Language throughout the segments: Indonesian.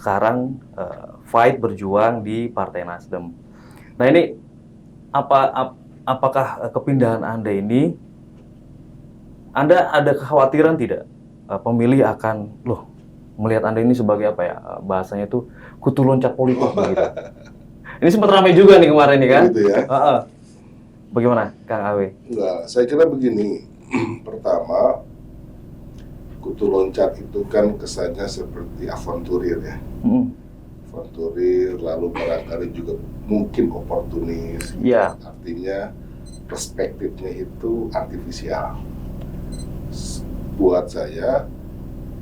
sekarang fight berjuang di Partai Nasdem. Nah ini apakah kepindahan Anda ini, Anda ada kekhawatiran tidak pemilih akan melihat Anda ini sebagai apa ya, bahasanya itu kutu loncat politik begitu. Ini sempat ramai juga nih kemarin nih kan. Gitu ya. Bagaimana Kang Awe? Enggak, saya kira begini. Pertama, kutu loncat itu kan kesannya seperti avanturir ya. Avanturir, lalu barangkali juga mungkin oportunis. Iya. Artinya perspektifnya itu artifisial. Buat saya,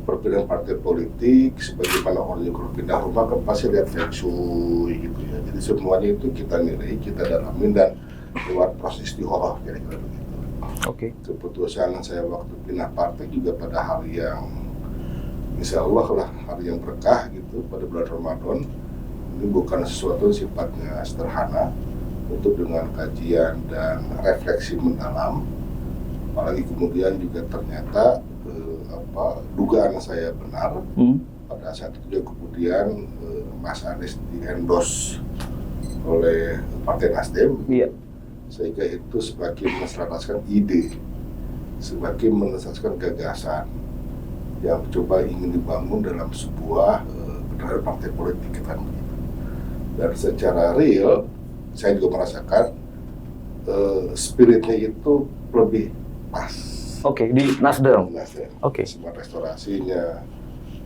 perbedaan partai politik, sebagaimana orang yang pindah rumah kan pasti lihat feng shui gitu ya. Jadi semuanya itu kita nilai, kita dalamin dan lewat proses istihoroh kira-kira begitu. Oke. Keputusan saya waktu pindah partai juga pada hari yang insya Allah lah hari yang berkah gitu pada bulan Ramadan. Ini bukan sesuatu sifatnya sederhana, untuk dengan kajian dan refleksi mendalam. Apalagi kemudian juga ternyata dugaan saya benar. Pada saat itu juga kemudian Mas Anies di-endorse oleh Partai Nasdem. Iya. Sehingga itu semakin menselaraskan ide, semakin menselaraskan gagasan yang coba ingin dibangun dalam sebuah kendaraan partai politik kan begitu. Dan secara real, saya juga merasakan spiritnya itu lebih pas. Oke, di Nasdem. Oke. Semua restorasinya,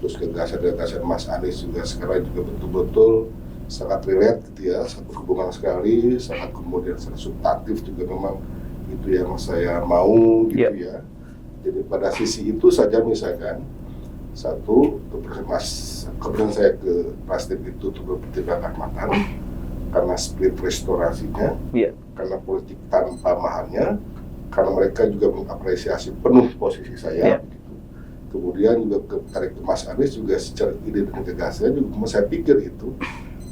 terus gagasan-gagasan Mas Anies juga sekarang juga betul-betul sangat relate gitu ya, sangat berhubungan sekali, sangat kemudian sangat substantif juga memang itu yang saya mau gitu ya. Jadi pada sisi itu saja misalkan satu kemudian saya ke Nasdem itu untuk berpertimbangkan matang karena split restorasinya, karena politik tanpa mahalnya, karena mereka juga mengapresiasi penuh posisi saya. Gitu. Kemudian juga tarik ke Mas Anies juga secara ide dan gagasannya juga saya pikir itu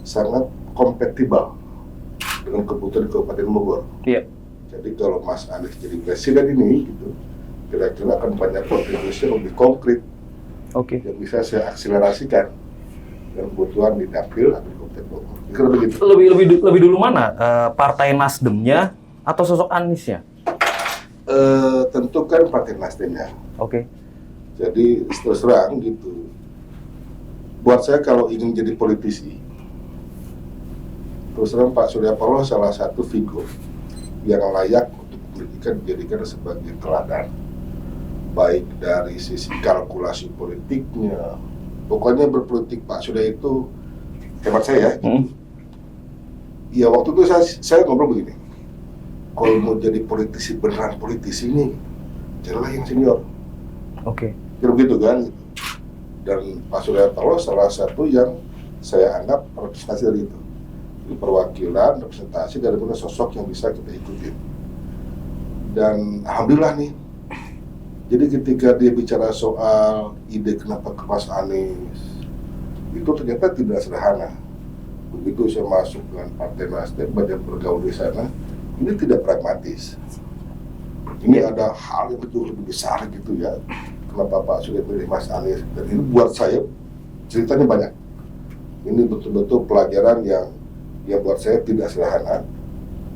sangat kompatibel dengan kebutuhan Kabupaten Bogor. Jadi kalau Mas Anies jadi presiden ini, gitu, kira-kira akan banyak kontribusi yang lebih konkret yang bisa saya akselerasikan dengan kebutuhan di dapil atau Kabupaten Bogor. Kira begitu. Lebih dulu mana Partai Nasdemnya atau sosok Aniesnya? Tentu kan Partai Nasdemnya. Jadi terus terang gitu. Buat saya kalau ingin jadi politisi, terus terang Pak Surya Paloh salah satu figur yang layak untuk dijadikan sebagai teladan, baik dari sisi kalkulasi politiknya. Pokoknya berpolitik Pak Surya itu hebat saya. Ya waktu itu saya ngobrol begini, kalau mau jadi politisi beneran politisi ini, carilah yang senior. Kira begitu kan. Dan Pak Surya Paloh salah satu yang saya anggap representasi dari itu. Perwakilan, representasi dari mana sosok yang bisa kita ikuti. Dan alhamdulillah nih, jadi ketika dia bicara soal ide kenapa ke Mas Anies, itu ternyata tidak sederhana. Begitu saya masuk dengan Partai Nasdem, banyak bergaul di sana, ini tidak pragmatis. Ini ada hal yang betul lebih besar gitu ya. Kenapa Pak Surya pilih Mas Anies? Dan ini buat saya ceritanya banyak. Ini betul-betul pelajaran yang buat saya tidak sederhana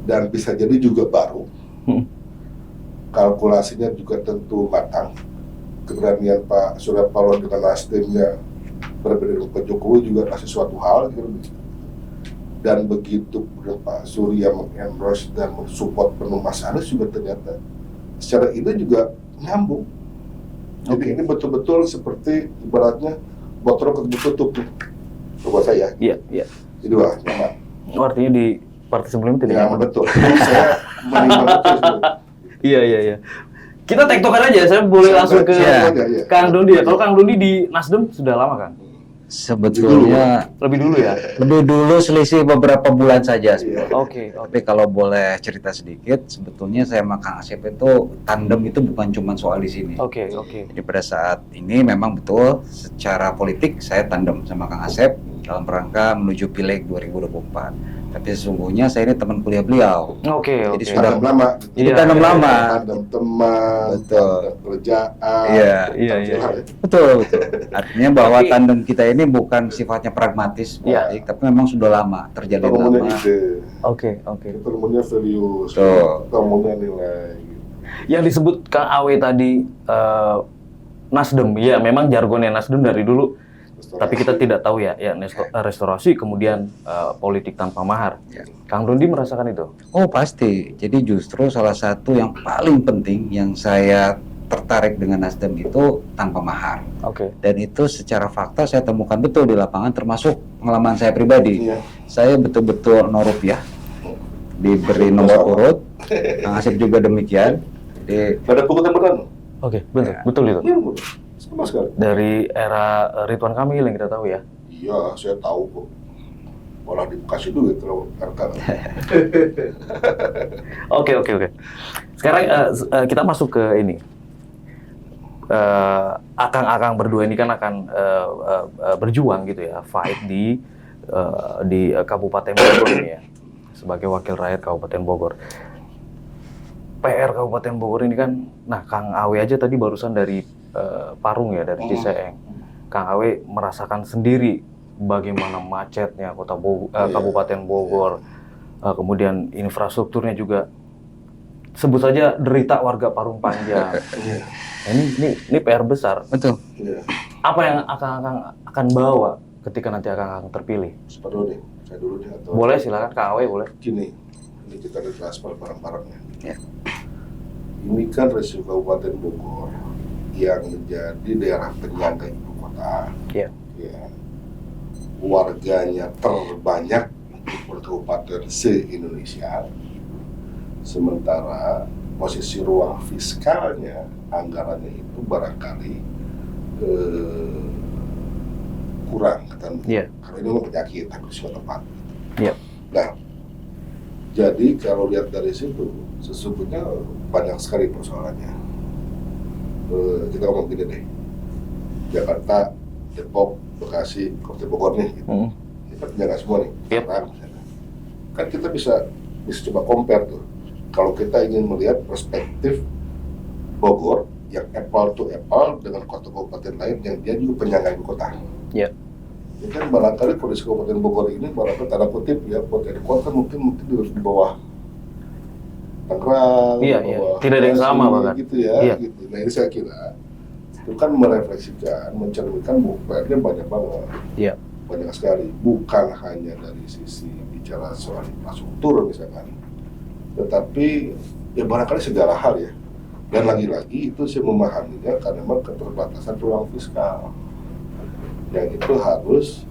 dan bisa jadi juga baru. Kalkulasinya juga tentu matang. Keberanian Pak Surya Paloh dengan Nasdemnya berbeda dengan Pak Jokowi juga adalah sesuatu hal gitu. Dan begitu Pak Surya mengendorse dan mensupport penuh Mas Anies juga ternyata secara ide juga nyambung. Jadi ini betul-betul seperti ibaratnya botol ketutup buat saya. Jadi wah nyaman. Artinya di partai sebelumnya tidak nyaman. Betul. Saya menimbang betul. Iya. Kita tektokan aja. Saya boleh langsung ke Kang Dondi ya. Kalau Kang Dondi di Nasdem sudah lama kan? Sebetulnya lebih dulu ya. Lebih dulu selisih beberapa bulan saja. Tapi kalau boleh cerita sedikit, sebetulnya saya sama Kang Asep itu tandem itu bukan cuma soal di sini. Jadi pada saat ini memang betul secara politik saya tandem sama Kang Asep. dalam rangka menuju Pileg 2024. Tapi sesungguhnya saya ini teman kuliah beliau. Oke, Jadi oke. sudah- Tandem lama. Jadi tandem lama. Tandem teman, Betul. tandem kerjaan. Iya, iya, tandem iya. hal ya. Betul, betul. Artinya bahwa Tapi- tandem kita ini bukan sifatnya pragmatis, Iya. baik, tapi memang sudah lama, terjalin Kita ngomongnya lama. ide, Oke, oke. kita ngomongnya values, Betul. kita ngomongnya nilai. Gitu. Yang disebut Kang Awe tadi Nasdem, ya memang jargonnya Nasdem dari dulu. Tapi kita tidak tahu ya restorasi kemudian politik tanpa mahar. Ya. Kang Dondi merasakan itu? Oh pasti. Jadi justru salah satu yang paling penting yang saya tertarik dengan Nasdem itu tanpa mahar. Oke. Dan itu secara fakta saya temukan betul di lapangan, termasuk pengalaman saya pribadi. Iya. Saya betul-betul no rupiah, diberi nomor urut. Kang Asep juga demikian. Jadi Gak ada pungutan beneran. Oke, betul, Ya. betul itu. Iya, bener. Sama sekali. Dari era Ridwan Kamil yang kita tahu ya. Iya, saya tahu kok. Malah dikasih duit kalau RK. Oke. Sekarang kita masuk ke ini. Akang-akang berdua ini kan akan berjuang gitu ya, fight di Kabupaten Bogor ini ya, sebagai wakil rakyat Kabupaten Bogor. PR Kabupaten Bogor ini kan, nah Kang Awe aja tadi barusan dari Parung ya, dari Ciseeng. Kang Awe merasakan sendiri bagaimana macetnya Kabupaten Bogor, kemudian infrastrukturnya juga. Sebut saja derita warga Parung Panjang. Nah, ini PR besar. betul. Iya. Apa yang akan bawa ketika nanti akan terpilih? Separuh nih, saya dulu nih atau Boleh silakan Kang Awe boleh. gini. Ini kita ada transfer barang-barangnya. Ya. Ini kan resiko Kabupaten Bogor yang menjadi daerah penyangga ibu kota. Iya. Ya. Warganya terbanyak di kabupaten se-Indonesia. Sementara posisi ruang fiskalnya, anggarannya itu barangkali kurang, kata Iya. karena ini memang penyakit, tapi di suatu tempat. Iya. Nah, jadi kalau lihat dari situ, sesungguhnya banyak sekali persoalannya. Kita ngomong gini deh, Jakarta, Depok, Bekasi, Kabupaten Bogor nih, gitu. Kita penyangga semua nih. Yep. Kan kita bisa coba compare tuh. Kalau kita ingin melihat perspektif Bogor yang apple to apple dengan kota kabupaten lain yang dia juga penyangga ibu kota. Iya. Jadi kan barangkali kondisi Kabupaten Bogor ini barangkali tanda kutip ya, potensi kota mungkin di bawah Tangerang, Iya, di iya. bawah Tidak ada yang Bekasi, sama bahkan. gitu ya. Iya. Gitu. Nah ini saya kira itu kan merefleksikan, mencerminkan bahwa PR-nya banyak banget. Iya. Banyak sekali, bukan hanya dari sisi bicara soal infrastruktur misalkan, tetapi ya barangkali segala hal ya. Dan lagi-lagi itu saya memahaminya karena memang keterbatasan ruang fiskal yang itu harus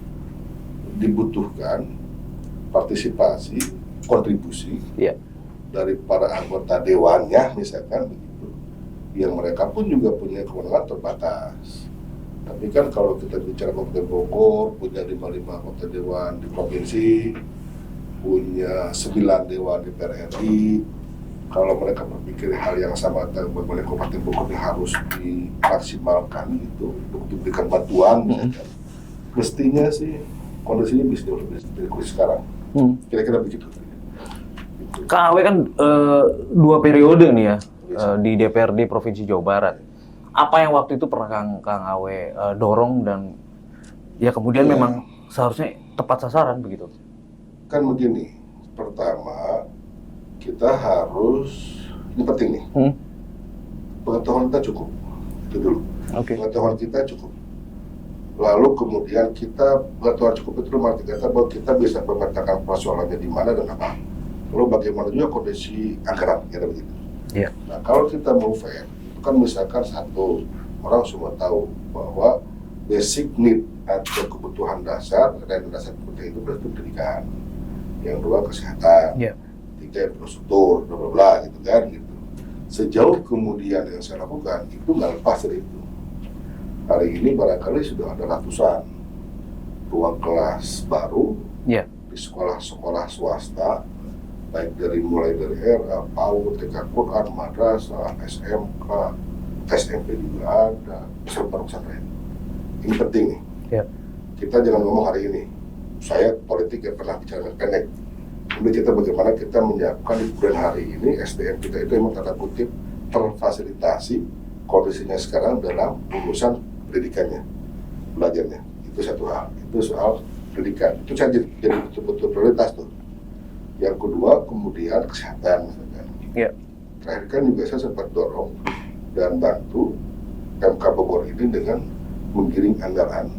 dibutuhkan partisipasi, kontribusi Iya. dari para anggota dewannya misalkan begitu, yang mereka pun juga punya kewenangan terbatas. Tapi kan kalau kita bicara Kabupaten Bogor punya 55 anggota dewan di provinsi, punya 9 dewan di PRRI. Kalau mereka berpikir hal yang sama tentang bagaimana Kabupaten Bogor yang harus dimaksimalkan itu untuk diberikan bantuan, misalkan, mestinya sih kondisinya bisa lebih dari kondisi sekarang. Kira-kira begitu. Gitu. Kang Awe kan 2 periode nih ya di DPRD Provinsi Jawa Barat. Apa yang waktu itu pernah Kang Awe dorong dan ya kemudian Iya. memang seharusnya tepat sasaran begitu? Kan begini, pertama kita harus, ini penting nih, pengetahuan kita cukup, itu dulu. Oke. Pengetahuan kita cukup. Lalu kemudian kita pengetahuan cukup itu berarti kata bahwa kita bisa memetakan persoalannya di mana dan apa. Lalu bagaimana juga kondisi anggaran, kira begitu. Iya. Nah kalau kita mau fair, itu kan misalkan satu orang semua tahu bahwa basic need atau kebutuhan dasar dan dasar penting itu berarti pendidikan. Yang dua kesehatan. Iya. Tiga infrastruktur, bla bla bla gitu kan gitu. Sejauh kemudian yang saya lakukan itu nggak lepas dari itu. Hari ini barangkali sudah ada ratusan ruang kelas baru Iya. di sekolah-sekolah swasta, baik mulai dari RA, PAUD, TK Quran, madrasah, SMK, SMP juga ada, pesantren-pesantren. Ini penting nih. Iya. Kita jangan ngomong hari ini, saya politik yang pernah bicara pendek. Kemudian kita bagaimana kita menyiapkan di bulan hari ini SDM kita itu memang tanda kutip terfasilitasi kondisinya sekarang dalam urusan pendidikannya, belajarnya. Itu satu hal. Itu soal pendidikan. Itu saja jadi betul-betul prioritas tuh. Yang kedua kemudian kesehatan misalkan. Iya. Terakhir kan juga saya sempat dorong dan bantu Pemkab Bogor ini dengan menggiring anggaran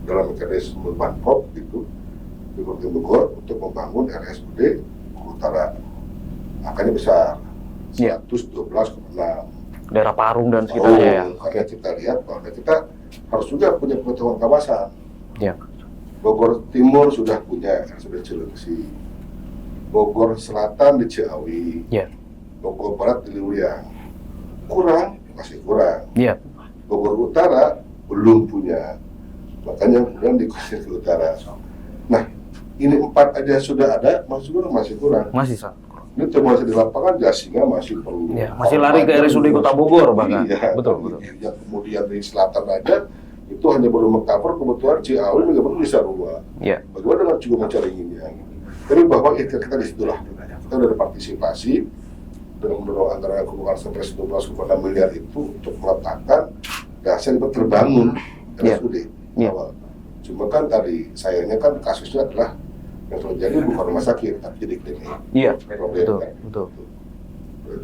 dalam mekanisme Banprop gitu di Kabupaten Bogor untuk membangun RSUD Utara. Angkanya besar, Iya. 112,6. Daerah Parung dan sekitarnya ya. Karena kita lihat bahwa kita harus juga punya pengetahuan kawasan. Iya. Bogor Timur sudah punya RSUD Cilengsi, Bogor Selatan di Ciawi, Iya. Bogor Barat di Liuyang. Kurang, masih kurang. Iya. Bogor Utara belum punya, makanya kemudian dikuasai ke utara. Nah, ini 4 aja sudah ada, masih kurang. Masih Sa. Ini termasuk di lapangan Jasinga masih perlu. Iya, masih lari ke RSUD Kota Bogor bahkan. Iya, Betul. Yang kemudian di selatan aja itu hanya baru mengcover kebutuhan Ciawi juga perlu bisa rubah. Iya. Bagaimana dengan juga mencari ini? Tapi bahwa kita di situlah kita udah ada partisipasi dengan mendorong anggaran hubungan sampai 12,6 miliar itu untuk meletakkan dasar itu terbangun Iya. RSUD Iya. awal. Cuma kan tadi sayangnya kan kasusnya adalah yang terjadi bukan rumah sakit tapi jadi klinik. Iya. Problem, Betul. kan? Betul.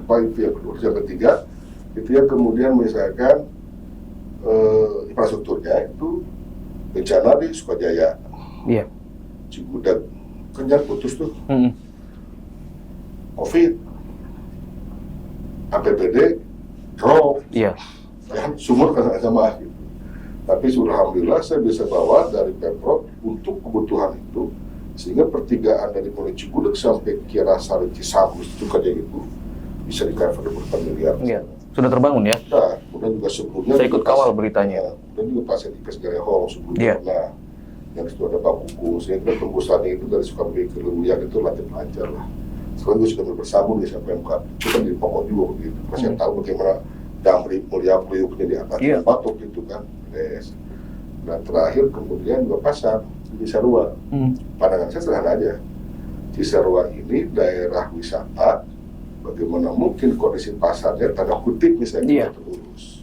Apa itu yang kedua? Yang ketiga itu yang kemudian misalkan infrastrukturnya itu bencana di Sukajaya, Iya. Cigudeg, kan jalan putus tuh, Mm-mm. COVID, APBD drop, Iya. kan sumur kan sama gitu. Tapi alhamdulillah saya bisa bawa dari Pemprov untuk kebutuhan itu, sehingga pertigaan dari mulai Cigudeg sampai Kirasari Cisagus itu kayak gitu bisa di-cover 4 miliar. Iya. Sudah terbangun ya? Nah, kemudian juga sebelumnya Saya ikut juga kawal pas- beritanya. Dan juga pasien IPS Garehong sebelumnya Iya. pernah yang itu ada Pak Kuku, sehingga tembusannya itu dari Sukabumi ke Lembuyang itu lancar lah. Sekarang juga sudah bersambung di SPMK, itu kan jadi pokok juga begitu. Karena saya tahu bagaimana Damri Mulia Priuknya di atas Iya. batuk gitu kan. Yes. Dan terakhir kemudian juga pasar di Cisarua. Pandangan saya sederhana aja. Cisarua ini daerah wisata, bagaimana mungkin kondisi pasarnya tanda kutip misalnya Iya. terurus.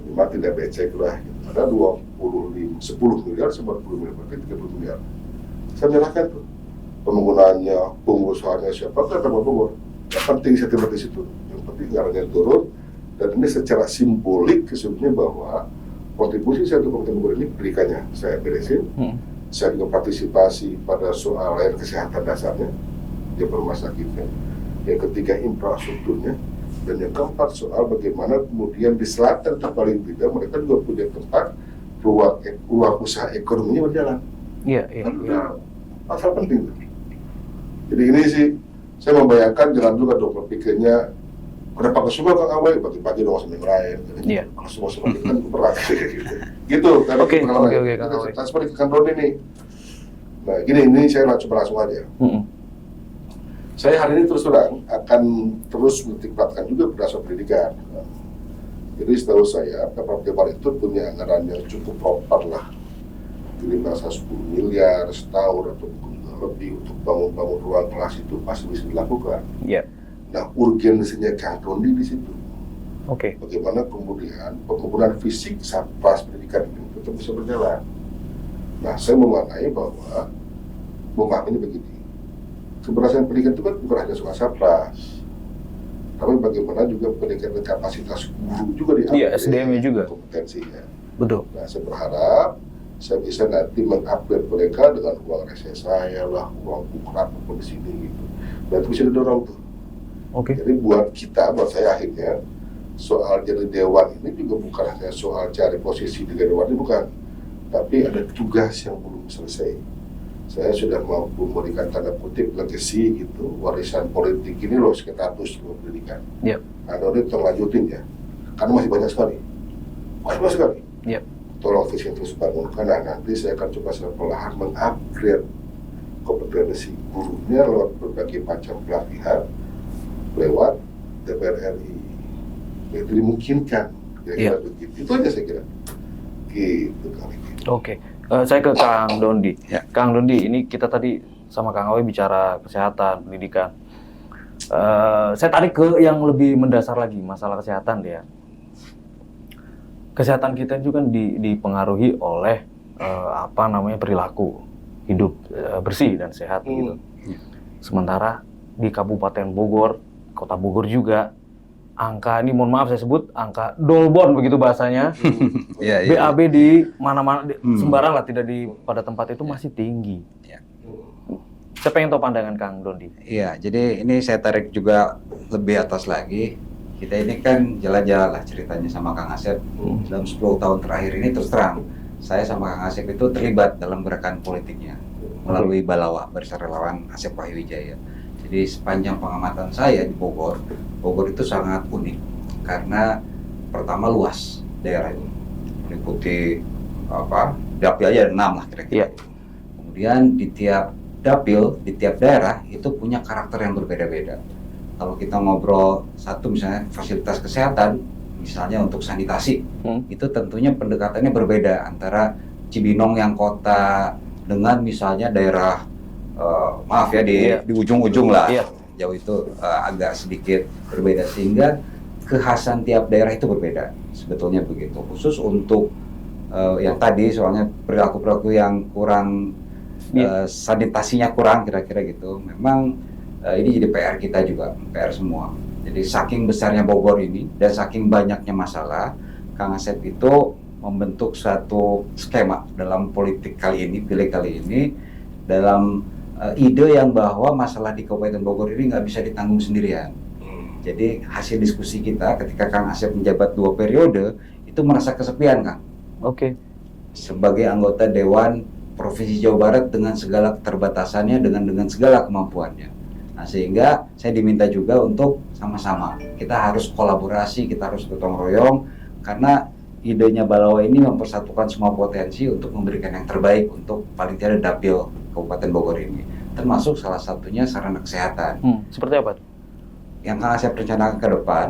Minimal tidak becek lah. Gitu. Ada 10 miliar, 10 miliar, berarti 30 miliar. Saya menyerahkan tuh. Penggunaannya, pengusahaannya siapa, kan Pemkab Bogor. Yang penting saya terlibat di situ. Yang penting anggarannya turun. Dan ini secara simbolik sesungguhnya bahwa kontribusi saya untuk Kabupaten Bogor ini pendidikannya saya beresin. Saya juga partisipasi pada soal layanan kesehatan dasarnya, di rumah sakitnya. Yang ketiga infrastrukturnya, dan yang keempat soal bagaimana kemudian di selatan terpaling tidak mereka juga punya tempat ruang usaha ekonominya berjalan. Iya. Kan udah pasal penting. Jadi ini sih saya membayangkan jalan juga dong berpikirnya kenapa ke semua Kang Awe pagi-pagi dong sama yang lain. Iya. Kalau semua itu kan berat gitu. Kan Oke, pengalaman. oke, Kang Awe. Transfer ke Kang Doni nih. Nah ini saya coba langsung aja. Saya hari ini terus terang akan terus menitikberatkan juga berdasar pendidikan. Jadi setahu saya Pemprov Jabar itu punya anggaran yang cukup proper lah. Jadi masa 10 miliar setahun atau lebih untuk bangun ruang kelas itu pasti bisa dilakukan. Iya. Nah urgensinya Kang Doni di situ. Oke. Bagaimana kemudian pembangunan fisik satpas pendidikan ini tetap bisa berjalan. Nah saya memaknai bahwa memahami begini. Keberhasilan pendidikan itu kan bukan hanya soal satpas, tapi bagaimana juga peningkatan kapasitas guru juga diambil. Iya, SDM-nya juga. Kompetensinya. Betul. Nah, saya berharap saya bisa nanti mengupgrade mereka dengan uang reses saya lah, uang bukrat maupun di sini gitu. Dan itu bisa didorong tuh. Oke. Jadi buat saya akhirnya soal jadi dewan ini juga bukan hanya soal cari posisi di dewan ini bukan, tapi ada tugas yang belum selesai. Saya sudah mampu memberikan tanda kutip legacy gitu, warisan politik ini loh status pendidikan. Iya. Nah, ini tolong lanjutin ya, karena masih banyak sekali. Iya. Tolong visi terus bangunkan. Nah, nanti saya akan coba secara perlahan mengupgrade kompetensi gurunya lewat berbagai macam pelatihan lewat DPR RI. Itu dimungkinkan, kira-kira begitu. Itu aja saya kira. Gitu kali ini. Oke. Saya ke Kang Dondi. Ya. Kang Dondi, ini kita tadi sama Kang Awe bicara kesehatan, pendidikan. Saya tarik ke yang lebih mendasar lagi, masalah kesehatan dia. Kesehatan kita juga kan dipengaruhi oleh perilaku hidup bersih dan sehat gitu. Sementara di Kabupaten Bogor, Kota Bogor juga angka ini, mohon maaf saya sebut angka dolbon begitu bahasanya. BAB di mana-mana sembarang lah, tidak di pada tempat itu masih tinggi. Ya. Saya pengen tahu pandangan Kang Dondi. Iya, jadi ini saya tarik juga lebih atas lagi. Kita ini kan jalan-jalan lah ceritanya sama Kang Asep. Dalam 10 tahun terakhir ini terus terang, saya sama Kang Asep itu terlibat dalam gerakan politiknya melalui Balawa, Barisan Relawan Asep Wahyuwijaya. Jadi sepanjang pengamatan saya di Bogor, Bogor itu sangat unik karena pertama luas daerah itu, meliputi dapil aja ada 6 lah kira-kira. Kemudian di tiap dapil, di tiap daerah itu punya karakter yang berbeda-beda. Kalau kita ngobrol satu misalnya fasilitas kesehatan, misalnya untuk sanitasi, itu tentunya pendekatannya berbeda antara Cibinong yang kota dengan misalnya daerah di ujung-ujung lah, jauh itu agak sedikit berbeda, sehingga kekhasan tiap daerah itu berbeda sebetulnya begitu. Khusus untuk yang tadi soalnya perilaku yang kurang sanitasinya kurang kira-kira gitu. Memang ini jadi PR kita juga, PR semua. Jadi saking besarnya Bogor ini dan saking banyaknya masalah, Kang Asep itu membentuk satu skema dalam politik kali ini, pilih kali ini, dalam ide yang bahwa masalah di Kabupaten Bogor ini nggak bisa ditanggung sendirian. Jadi hasil diskusi kita ketika Kang Asep menjabat 2 periode itu merasa kesepian, Kang. Oke. Sebagai anggota Dewan Provinsi Jawa Barat dengan segala keterbatasannya, dengan segala kemampuannya. Nah, sehingga saya diminta juga untuk sama-sama kita harus kolaborasi, kita harus gotong royong, karena idenya Balawa ini mempersatukan semua potensi untuk memberikan yang terbaik untuk paling tidak dapil Kabupaten Bogor ini, termasuk salah satunya sarana kesehatan. Seperti apa? Yang Kang Asep rencanakan ke depan,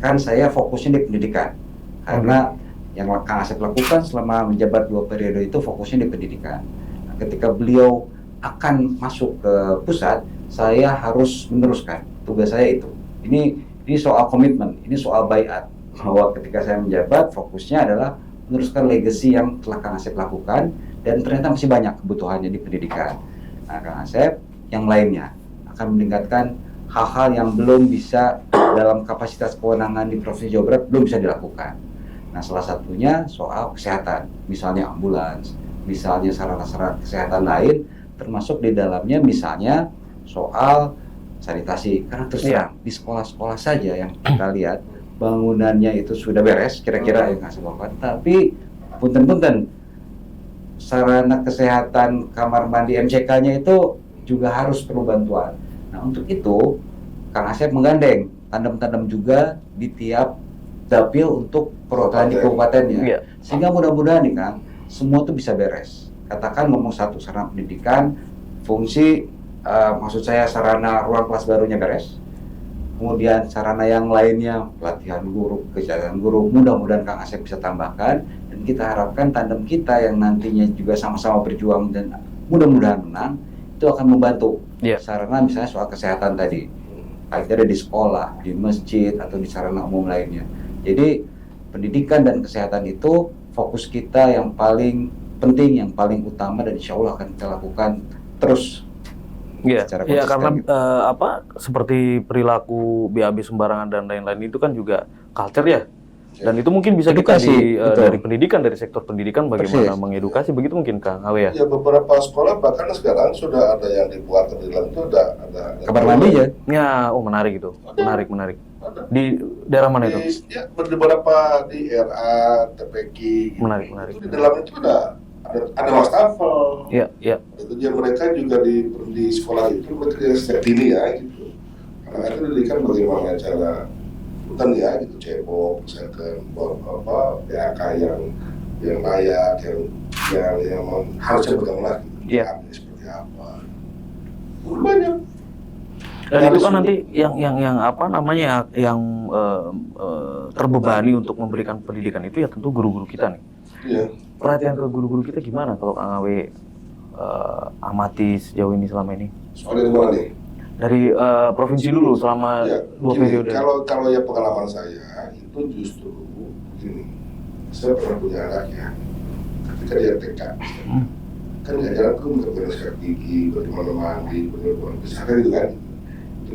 kan saya fokusnya di pendidikan, karena yang Kang Asep lakukan selama menjabat 2 periode itu fokusnya di pendidikan. Nah, ketika beliau akan masuk ke pusat, saya harus meneruskan tugas saya itu. Ini soal komitmen, ini soal baiat, bahwa ketika saya menjabat fokusnya adalah meneruskan legacy yang telah Kang Asep lakukan, dan ternyata masih banyak kebutuhannya di pendidikan. Nah, Kang Asep yang lainnya akan meningkatkan hal-hal yang belum bisa dalam kapasitas kewenangan di Provinsi Jawa Barat belum bisa dilakukan. Nah, salah satunya soal kesehatan, misalnya ambulans, misalnya sarana-sarana kesehatan lain, termasuk di dalamnya misalnya soal sanitasi. Karena terus terang di sekolah-sekolah saja yang kita lihat bangunannya itu sudah beres, kira-kira yang ngasih lakukan, tapi punten-punten sarana kesehatan kamar mandi MCK-nya itu juga harus perlu bantuan. Nah, untuk itu Kang Asep menggandeng tandem-tandem juga di tiap dapil untuk perwakilan di kabupatennya, sehingga mudah-mudahan nih Kang, semua itu bisa beres. Katakan ngomong satu, sarana pendidikan, fungsi maksud saya sarana ruang kelas barunya beres, kemudian sarana yang lainnya, pelatihan guru, kesejahteraan guru, mudah-mudahan Kang Asep bisa tambahkan, dan kita harapkan tandem kita yang nantinya juga sama-sama berjuang dan mudah-mudahan menang, itu akan membantu. Sarana misalnya soal kesehatan tadi, ada di sekolah, di masjid, atau di sarana umum lainnya. Jadi pendidikan dan kesehatan itu fokus kita yang paling penting, yang paling utama, dan insya Allah akan kita lakukan terus. Iya, karena seperti perilaku BAB sembarangan dan lain-lain itu kan juga culture ya. Dan itu mungkin bisa edukasi, kita dari pendidikan, dari sektor pendidikan bagaimana mengedukasi, begitu mungkin Kang Awe ya? Ya, beberapa sekolah bahkan sekarang sudah ada yang dibuat di dalam itu ada kamar mandi ya? Ya, menarik itu, menarik. Ada. Di daerah mana itu? Ya, di beberapa di RA, TPQ. Gitu. Menarik. Itu di dalam itu ada wastafel. Iya. Itu dia, mereka juga di sekolah itu mereka sejak dini ya gitu. Karena itu didikan bagaimana cara hutan ya gitu, cebok, misalkan PAK yang layak, yang harusnya bagaimana gitu. Seperti apa? Banyak. Dan itu kan nanti yang apa namanya yang terbebani untuk memberikan pendidikan itu ya tentu guru-guru kita nih. Iya. Perhatian ke guru-guru kita gimana kalau Kang Awe amati sejauh ini selama ini? Soal dari mana nih? Dari provinsi dulu selama Ya, 2 gini, periode. kalau ya pengalaman saya itu justru gini, saya pernah punya anak ya, ketika dia TK, kan ngajaran tuh untuk bereskan gigi, bagaimana mandi, bagaimana besar itu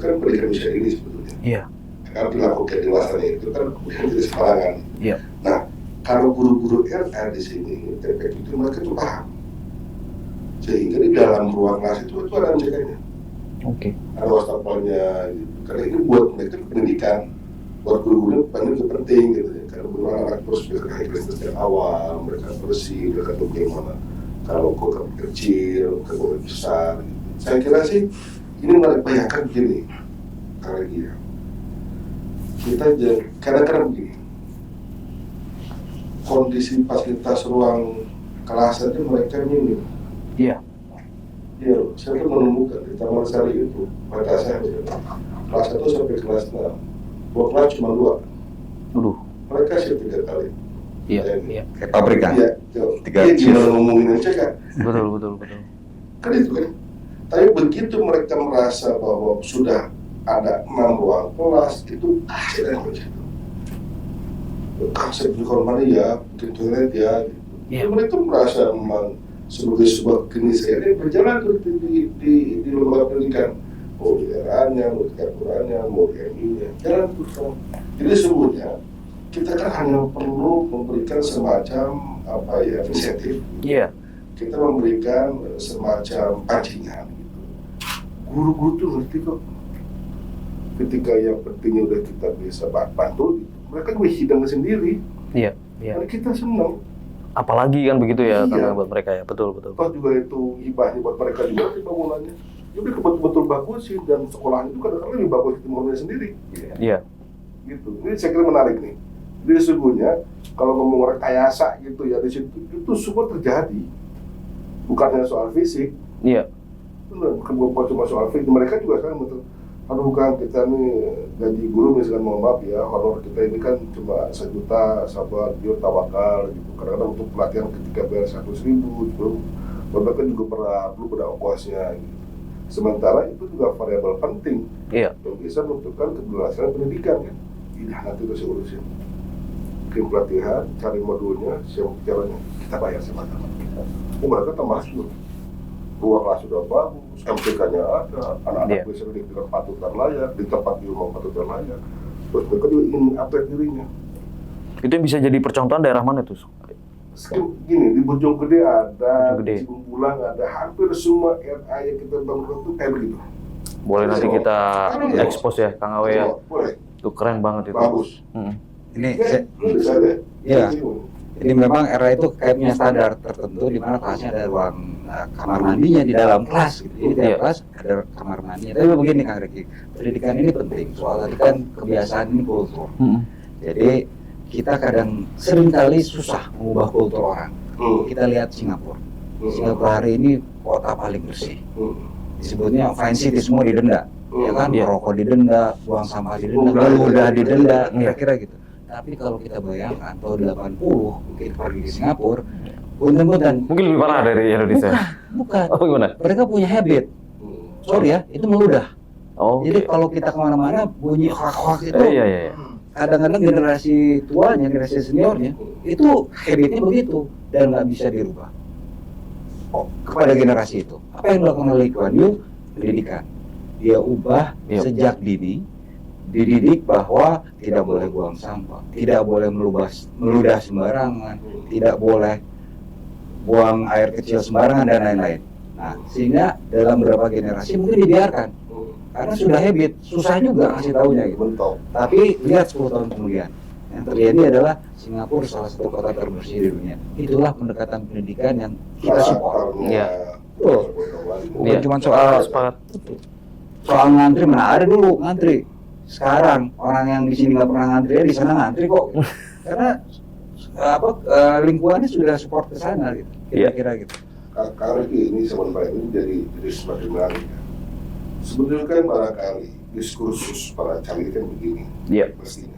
kan pendidikan usia dini sebetulnya. Iya. Karena dilakukan dewasanya itu kan kemudian tidak sembarangan. Iya. Nah, kalau guru-guru RR di sini, TPK itu mereka tuh paham, sehingga di dalam ruang kelas itu ada menjaganya. Oke. Ada wastafelnya gitu. Karena ini buat mereka pendidikan, buat guru-gurunya itu penting gitu ya. Karena guru anak terus mereka sejak awal, mereka bersih, mereka tahu bagaimana kalau kok kecil, kalau besar gitu. Saya kira sih ini menarik, bayangkan begini, karena dia kita kadang-kadang begini, kondisi fasilitas ruang kelas aja mereka minim. Iya. Iya, saya tuh menemukan di Taman Sari itu pada saya kelas 1 sampai kelas 6, kelas cuma 2. Aduh. Mereka sih 3 kali. Iya. Dan- Iya. Kayak pabrik kan? Iya, Tiga iya shift. gimana ngomongin aja kan? Betul. Kan itu kan. Tapi begitu mereka merasa bahwa sudah ada 6 ruang kelas, itu hasilnya di situ. Konsep di mana ya, bikin toilet ya, gitu. Iya. Mereka merasa memang sebagai sebuah keniscayaan yang berjalan tuh di lembaga pendidikan, mau di daerahnya, mau di aturannya, mau di MI-nya, jalan terus. Jadi sesungguhnya kita kan hanya perlu memberikan semacam insentif. Iya. Kita memberikan semacam pancingan gitu. Guru-guru tuh ngerti kok. Ketika yang pentingnya udah kita bisa bantu, gitu. Mereka gue hidang sendiri. Iya. Karena kita senang. Apalagi kan begitu ya Iya. karena buat mereka ya. Betul. Toh juga itu hibahnya buat mereka juga di bangunannya. Jadi betul-betul bagus sih, dan sekolahnya itu kadang-kadang lebih bagus di bangunannya sendiri. Iya. Gitu. Ini saya kira menarik nih. Jadi sesungguhnya kalau ngomong rekayasa gitu ya di situ itu semua terjadi. Bukannya soal fisik. Iya. Benar, bukan cuma soal fisik. Mereka juga kan betul. Aduh kan kita nih gaji guru misalkan, mohon maaf ya, honor kita ini kan cuma 1 juta, sabar, biar tawakal gitu. Kadang-kadang untuk pelatihan ketika bayar 100.000 gitu, mereka juga perlu pada ongkosnya gitu. Sementara itu juga variabel penting Iya. yang bisa menentukan keberlangsungan pendidikan kan. Ini nanti udah saya urusin. Bikin pelatihan, cari modulnya, siapa caranya, kita bayar sama-sama. Mereka termasuk ruang kelas sudah bagus, MTK-nya ada, anak-anak Iya. bisa dengan patut dan layak, di tempat di rumah patut dan layak. Terus mereka juga ingin upgrade dirinya. Itu yang bisa jadi percontohan daerah mana tuh? Gini, di Bojong Gede ada, Bojong Gede. di Cibulang ada, hampir semua RA yang kita bangun itu kayak begitu. Boleh nanti kita Iya. expose ya Kang Awe ya. Boleh, Itu keren banget itu. bagus. Ini Ya, lu bisa deh. Iya. Jadi memang era itu kayak punya standar tertentu di mana kelasnya ada ruang kamar mandinya di dalam kelas gitu. Jadi di dalam Iya. kelas ada kamar mandinya. Tapi begini Kang Riki, pendidikan ini penting. Soal tadi kan kebiasaan ini kultur. Jadi kita kadang seringkali susah mengubah kultur orang. Kita lihat Singapura. Singapura hari ini kota paling bersih. Disebutnya fine city, semua didenda. Ya kan, Iya. merokok didenda, buang sampah didenda, meludah didenda, kira-kira gitu. Tapi kalau kita bayangkan tahun 80 mungkin pergi ke Singapura, punten-punten. Mungkin lebih parah dari Indonesia. Bukan. Oh gimana? Mereka punya habit. Sorry ya, itu meludah. Oh. Jadi kalau kita kemana-mana bunyi hoak-hoak itu, Iya. kadang-kadang generasi tuanya, generasi seniornya, itu habitnya begitu dan nggak bisa dirubah. Kepada generasi itu, apa yang dilakukan oleh Lee Kuan Yew? Pendidikan. Dia ubah Iya. sejak dini, dididik bahwa tidak boleh buang sampah, tidak boleh meludah sembarangan, tidak boleh buang air kecil sembarangan dan lain-lain. Nah, sehingga dalam beberapa generasi mungkin dibiarkan karena sudah habit, susah juga kasih taunya gitu. Bentuk. Tapi lihat 10 tahun kemudian, yang terjadi adalah Singapura salah satu kota terbersih di dunia. Itulah pendekatan pendidikan yang kita support. Iya. Betul. Bukan Iya. cuma soal sepakat. ngantri, mana ada dulu ngantri. Sekarang orang yang di sini nggak pernah ngantri, di sana ngantri kok. Karena lingkungannya sudah support ke sana gitu. Iya. Kira-kira gitu. Karena ini sebenarnya ini jadi semakin menarik. Sebetulnya kan barangkali diskursus para caleg kan begini, Iya. pastinya.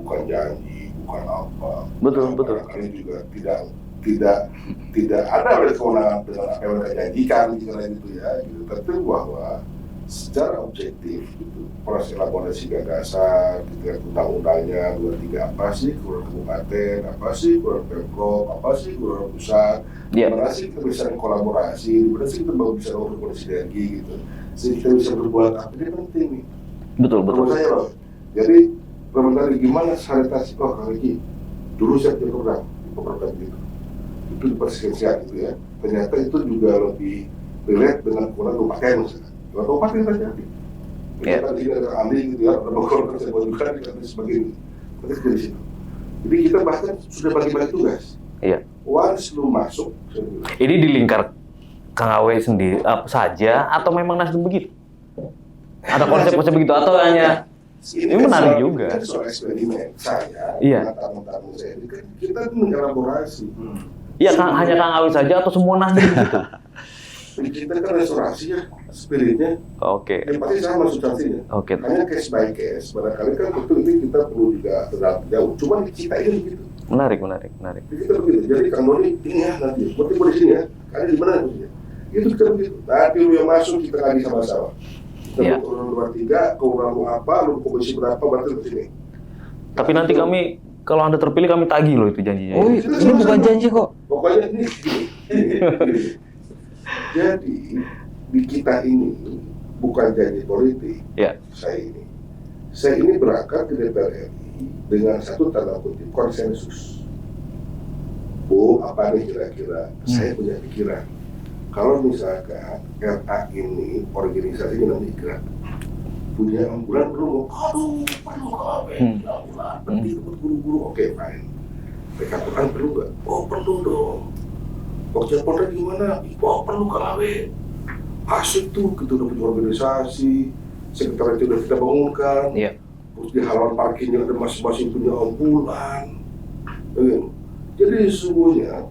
Bukan janji, bukan apa. Betul, betul. Barangkali juga tidak ada kewenangan dengan apa yang mereka janjikan gitu ya. Gitu. Tapi bahwa secara objektif gitu, proses elaborasi gagasan, gitu, undang-undangnya 23 apa sih kurang kabupaten, apa sih kurang pemprov, apa sih kurang pusat, Iya. gimana sih kita bisa kolaborasi, gimana sih kita bisa berbuat sinergi gitu, sehingga kita bisa berbuat apa ini penting nih. Betul, betul. Menurut saya loh. Jadi barangkali gimana sanitasi Kang Riki dulu saya program gitu. Itu dipersiapkan gitu ya. Ternyata itu juga lebih relate dengan kurang kabupaten misalnya. Kurang kabupaten terjadi. Kita tadi ada ahli gitu ya, ada Bogor, saya juga dan sebagainya. Kita dari situ. Jadi kita bahkan sudah bagi-bagi tugas. Iya. Once lu masuk, saya bilang, Ini di lingkar Kang Awe sendiri saja atau memang Nasdem begitu? Ada konsep-konsep begitu atau hanya ini kan menarik soal- juga. Kan soal eksperimen saya, Iya. dengan tamu-tamu saya ini kan kita mengelaborasi. Iya, hanya Kang Awe saja atau semua Nasdem begitu? Kita kan restorasi ya, spiritnya. Oke. Yang pasti sama substansinya. Oke. Hanya case by case, barangkali kan betul ini kita perlu juga terdapat jauh. Cuman kita ini begitu. Menarik. Jadi kita begitu. Jadi Kang Doni ini ya nanti, berarti di sini ya. Kalian di mana maksudnya? Itu kita begitu. Nanti lu yang masuk kita lagi sama-sama. Kita Iya. urun 23, kewenangan lu apa, lu komisi berapa, berarti di sini. Tapi nanti kami kalau Anda terpilih kami tagih loh itu janjinya. Oh, ini bukan janji kok. Pokoknya ini gini. Jadi di kita ini bukan janji politik. Ya. Saya ini berangkat ke DPR RI dengan satu tanda kutip konsensus. Bu, apa nih kira-kira? Saya punya pikiran. Kalau misalkan RA ini organisasinya namanya IGRA, punya ambulan perlu, aduh perlu kawin, ambulan, penting buat guru-guru, oke fine. PKPan perlu nggak? Oh perlu dong. Pokja Polda gimana? Oh perlu kawin. Asik tuh, kita udah punya organisasi, sekretariat itu udah kita bangunkan. Iya. Terus di halaman parkirnya ada masing-masing punya ambulan. Jadi sesungguhnya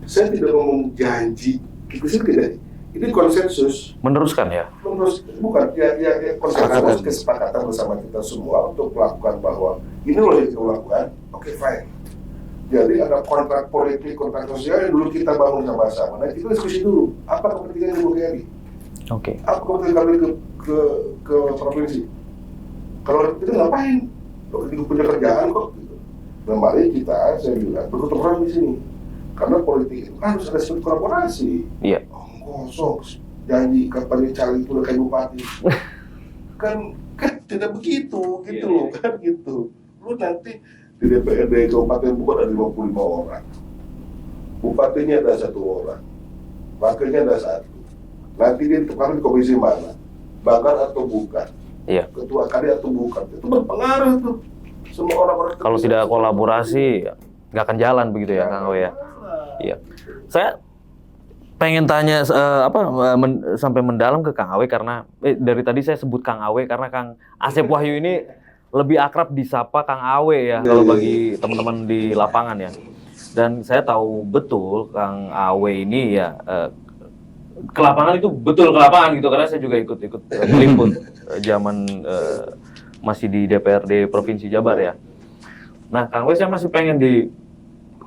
saya tidak ngomong janji, itu sih tidak. Ini konsensus. Meneruskan ya. Bukan ya konsensus kesepakatan bersama kita semua untuk melakukan bahwa ini loh yang kita lakukan. Oke fine. Jadi ada kontrak politik, kontrak sosial yang dulu kita bangun sama-sama. Nah kita diskusi dulu. Apa kepentingan Ibu Keri? Oke. Apa kepentingan kami ke provinsi? Kalau kita ngapain? Kalau kita punya kerjaan kok. Gitu. Nah mari kita, saya bilang, bergotong royong di sini. Karena politik itu kan harus ada sebuah kolaborasi. Iya. Kosong, janji kapan caleg itu udah kayak bupati. kan tidak begitu, gitu loh, kan gitu. Lu nanti di DPRD Kabupaten Bogor ada 55 orang. Bupatinya ada 1 orang. Wakilnya ada 1. Nanti dia ditempatkan di komisi mana? Bakal atau bukan? Iya. Ketua KD atau bukan? Itu berpengaruh tuh. Semua orang-orang Kalau tidak kolaborasi nggak akan jalan begitu ya Kang Awe ya. Iya. Saya pengen tanya sampai mendalam ke Kang Awe karena dari tadi saya sebut Kang Awe karena Kang Asep Wahyu ini lebih akrab disapa Kang Awe ya kalau bagi teman-teman di lapangan ya. Dan saya tahu betul Kang Awe ini ya ke lapangan itu betul ke lapangan gitu karena saya juga ikut meliput zaman masih di DPRD Provinsi Jabar ya. Nah, Kang Awe saya masih pengen di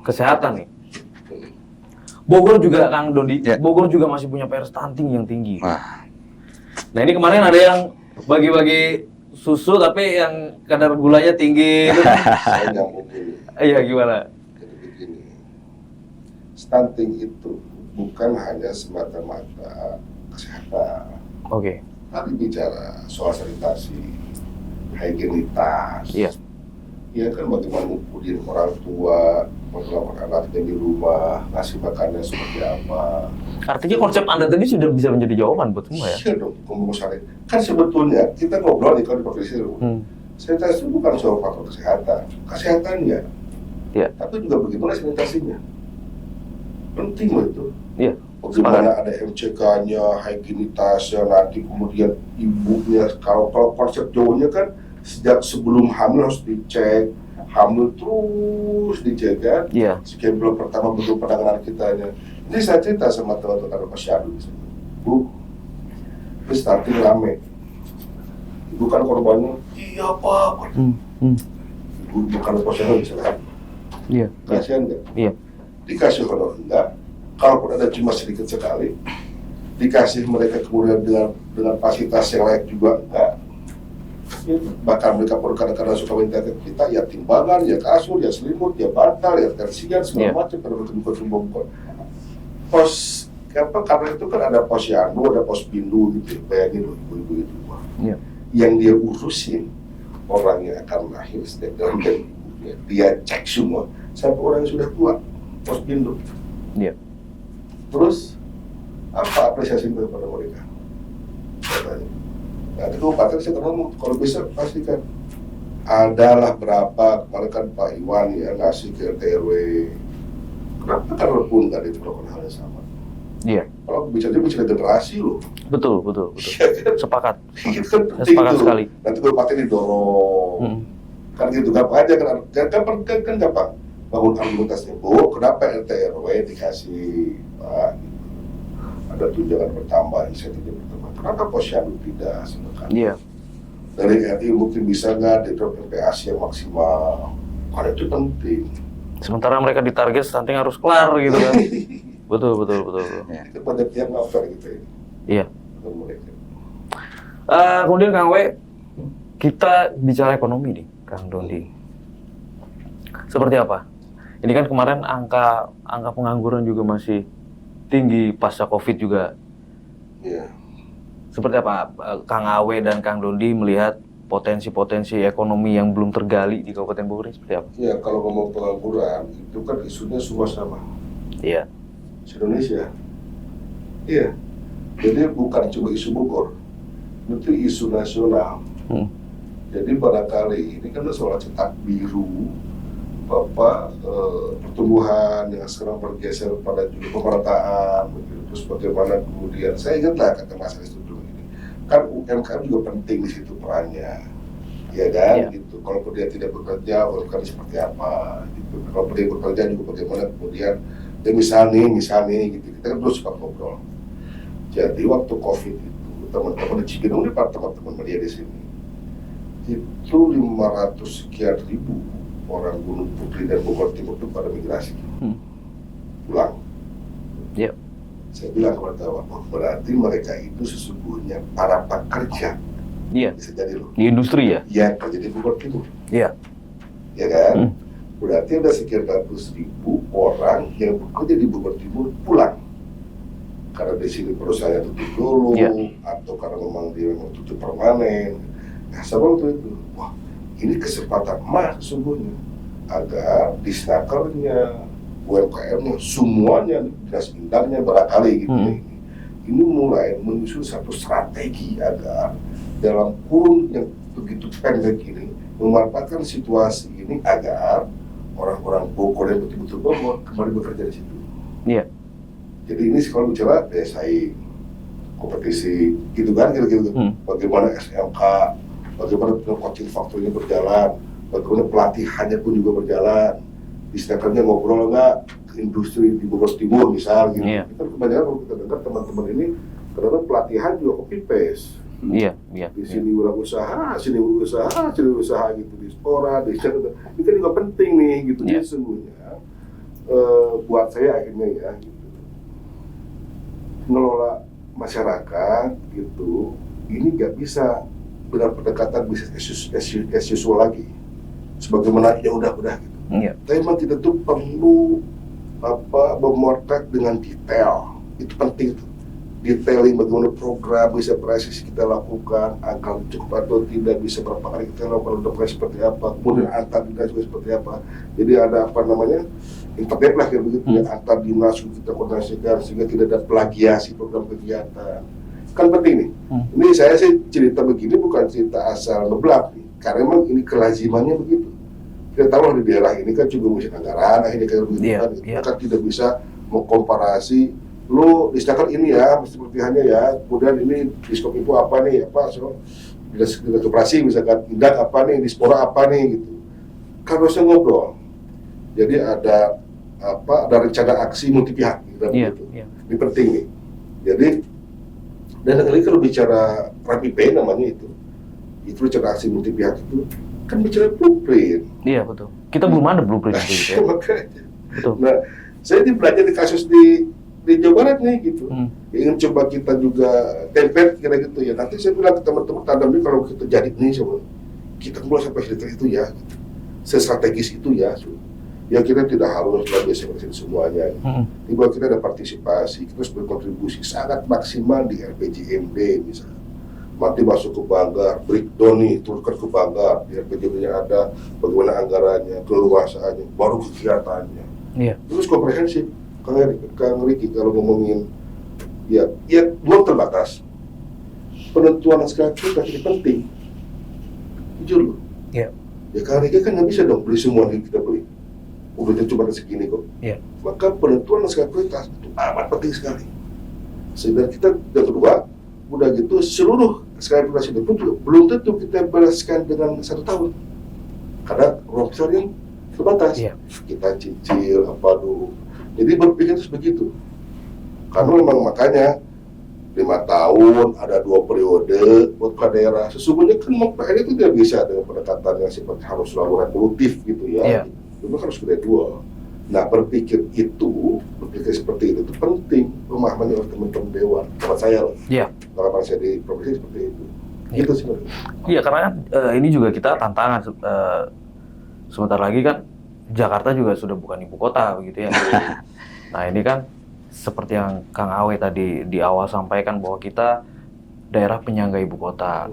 kesehatan nih. Bogor juga Kang Dondi, Bogor juga masih punya PR stunting yang tinggi. Nah ini kemarin ada yang bagi-bagi susu tapi yang kadar gulanya tinggi. Saya nyambung dulu. Iya gimana? Jadi begini, stunting itu bukan hanya semata-mata kesehatan. Oke. Tapi bicara soal sanitasi, higienitas. Iya. Ya kan bagaimana kemudian orang tua memperlakukan anaknya di rumah, ngasih makannya seperti apa. Artinya konsep Anda tadi sudah bisa menjadi jawaban buat semua ya? Iya dong, ngomong soal itu. Kan sebetulnya kita ngobrol nih kalau di profesi sanitasi itu bukan soal faktor kesehatannya. Iya. Tapi juga bagaimana sanitasinya. Penting loh itu. Iya. Bagaimana ada MCK-nya, higienitasnya, nanti kemudian ibunya, kalau konsep Jawanya kan sejak sebelum hamil harus dicek, hamil terus dicek kan. Iya. Sekian bulan pertama bentuk penanganan kitanya. Ini saya cerita sama teman-teman pasien Bu, Ini starting rame. Ibu kan korbannya, iya Pak. Ibu bukan posisinya bisa kan? Iya. Kasihan nggak? Iya. Dikasih honor enggak? Kalaupun ada cuma sedikit sekali, dikasih mereka kemudian dengan fasilitas yang layak juga enggak. Ya, bahkan mereka pun kadang-kadang suka minta ke kita, ya timbangan, ya kasur, ya selimut, ya bantal, ya tersian, segala macam, karena betul-betul pos apa, karena itu kan ada pos Yandu, ada pos Bindu gitu, bayangin loh ibu-ibu itu. Iya. Yang dia urusin orang yang akan lahir setiap dalam dan ibunya, dia cek semua sampai orang yang sudah tua, pos Bindu. Iya. Terus apa apresiasi kepada mereka? Katanya. Nah, itu kabupaten saya ngomong, kalau bisa pastikan adalah berapa kemarin kan Pak Iwan ya ngasih ke RT RW. Kenapa kan pun nggak diperlakukan hal yang sama? Iya. Kalau bicara generasi loh. Betul. Iya kan? Sepakat. Itu kan Saya penting sepakat tuh. sekali. Nanti kabupaten didorong. Kan gitu, gampang aja kan gampang. Bangun argumentasinya, Bu, kenapa RT RW dikasih Pak? Ada tunjangan bertambah, insentifnya bertambah. Kenapa posyandu tidak silakan? Iya. Dari RI mungkin bisa nggak di drop MPASI yang maksimal? Karena itu penting. Sementara mereka ditarget stunting harus kelar gitu kan. Betul. Ya. Itu pada pihak nggak fair gitu ya. Iya. Untuk mereka. Kemudian Kang W, kita bicara ekonomi nih, Kang Dondi. Seperti apa? Ini kan kemarin angka pengangguran juga masih tinggi pasca Covid juga. Iya. Seperti apa Kang Awe dan Kang Dondi melihat potensi-potensi ekonomi yang belum tergali di Kabupaten Bogor ini seperti apa? Ya kalau ngomong pengangguran itu kan isunya semua sama. Iya. Indonesia. Iya. Jadi bukan cuma isu Bogor, itu isu nasional. Jadi barangkali ini kan soal cetak biru, pertumbuhan yang sekarang bergeser pada juga pemerataan, terus bagaimana kemudian saya ingatlah kata Mas Aris dulu ini, kan UMKM juga penting di situ perannya, ya kan? Iya. Gitu. Kalau dia tidak bekerja, UMKM seperti apa? Gitu. Kalau dia bekerja juga bagaimana kemudian, ya misalnya gitu, kita kan terus suka ngobrol. Jadi waktu COVID itu teman-teman di Cibinong ini para teman-teman media di sini itu 500 sekian ribu orang Gunung Putri dan Bogor Timur itu pada migrasi pulang. Iya. Saya bilang kepada Bapak, berarti mereka itu sesungguhnya para pekerja. Iya. Bisa jadi loh. Di industri ya? Yang kerja di Bogor Timur. Iya. Ya kan? Berarti ada sekian ratus ribu orang yang bekerja di Bogor Timur pulang. Karena di sini perusahaannya tutup dulu, atau karena memang dia memang tutup permanen. Nah, sebab itu, wah, ini kesempatan emas sesungguhnya agar di snakernya, UMKM-nya, semuanya, dinas indangnya barangkali gitu ya, ini mulai menyusun satu strategi agar dalam kurun yang begitu pendek ini memanfaatkan situasi ini agar orang-orang Bogor yang betul-betul Bogor kembali bekerja di situ. Iya. Jadi ini kalau bicara daya saing, kompetisi, gitu kan, kira-kira bagaimana SMK, bagaimana coaching faktornya berjalan, bagaimana pelatihannya pun juga berjalan, istilahnya ngobrol nggak ke industri di Bogor Timur misal gitu. Iya. Kita kebanyakan kalau kita dengar teman-teman ini kadang pelatihan juga copy paste. Iya. Di sini usaha gitu, di Spora, di sana. Ini kan juga penting nih gitu. Jadi sesungguhnya buat saya akhirnya ya gitu, ngelola masyarakat gitu, ini nggak bisa benar pendekatan bisnis as usual lagi. Sebagaimana ya udah gitu. Iya. Tapi memang kita tuh perlu memotret dengan detail. Itu penting tuh. Detailing bagaimana program bisa presisi kita lakukan, agar cukup atau tidak, bisa berapa kali kita lakukan untuk seperti apa, kemudian antar dinas juga seperti apa. Jadi ada internet lah kayak begitu ya, antar dinas kita koordinasikan sehingga tidak ada plagiasi program kegiatan. Kan penting nih. Ini saya sih cerita begini bukan cerita asal ngeblak nih, karena memang ini kelazimannya begitu. Kita tahu di daerah ini kan juga musik anggaran, akhirnya kayak begitu kan. Kita tidak bisa mengkomparasi lu distaker ini ya, mesti pelatihannya ya, kemudian ini diskop itu apa nih, dinas koperasi misalkan, indak apa nih, dispora apa nih gitu. Kan harusnya ngobrol. Jadi ada rencana aksi multi pihak gitu. Ini penting nih. Jadi Dan kali kalau bicara RAPI namanya itu bicara aksi multi pihak itu kan bicara blueprint. Iya betul. Kita belum ada blueprint itu gitu ya. Makanya. Betul. Nah, saya belajar di kasus di Jawa Barat nih gitu. Ingin coba kita juga template kira gitu ya. Nanti saya bilang ke teman-teman tandem ini kalau kita jadi nih sama kita mulai sampai sedetil itu ya. Gitu. Sestrategis itu ya. Ya kita tidak harus biasa semuanya. Tiba kita ada partisipasi, kita harus berkontribusi sangat maksimal di RPJMD misalnya. Nanti masuk ke Banggar, breakdown nih, turunkan ke Banggar, di RPJMD-nya ada bagaimana anggarannya, keleluasaannya, baru kegiatannya. Iya. Terus komprehensif. Kang Riki kalau ngomongin ya uang terbatas. Penentuan naskah kita jadi penting. Jujur loh. Iya. Ya Kang Riki kan nggak bisa dong beli semua yang kita beli. Udah cuma segini kok. Iya. Maka penentuan naskah prioritas itu amat penting sekali. Sehingga kita yang kedua, udah gitu seluruh naskah prioritas itu belum tentu kita bereskan dengan 1 tahun. Karena roster yang terbatas. Iya. Kita cicil apa dulu. Jadi berpikir terus begitu. Karena memang makanya 5 tahun ada 2 periode buat kepala daerah. Sesungguhnya kan PR itu tidak bisa dengan pendekatan yang seperti harus selalu revolutif gitu ya. Iya. Itu harus kedua. Nah berpikir seperti itu penting pemahamannya oleh teman-teman dewan. Kalau saya loh. Iya. Kalau saya di provinsi seperti itu. Iya. Itu sebenarnya. Iya karena kan ini juga kita tantangan sebentar lagi kan Jakarta juga sudah bukan ibu kota begitu ya. Nah ini kan seperti yang Kang Awe tadi di awal sampaikan bahwa kita daerah penyangga ibu kota.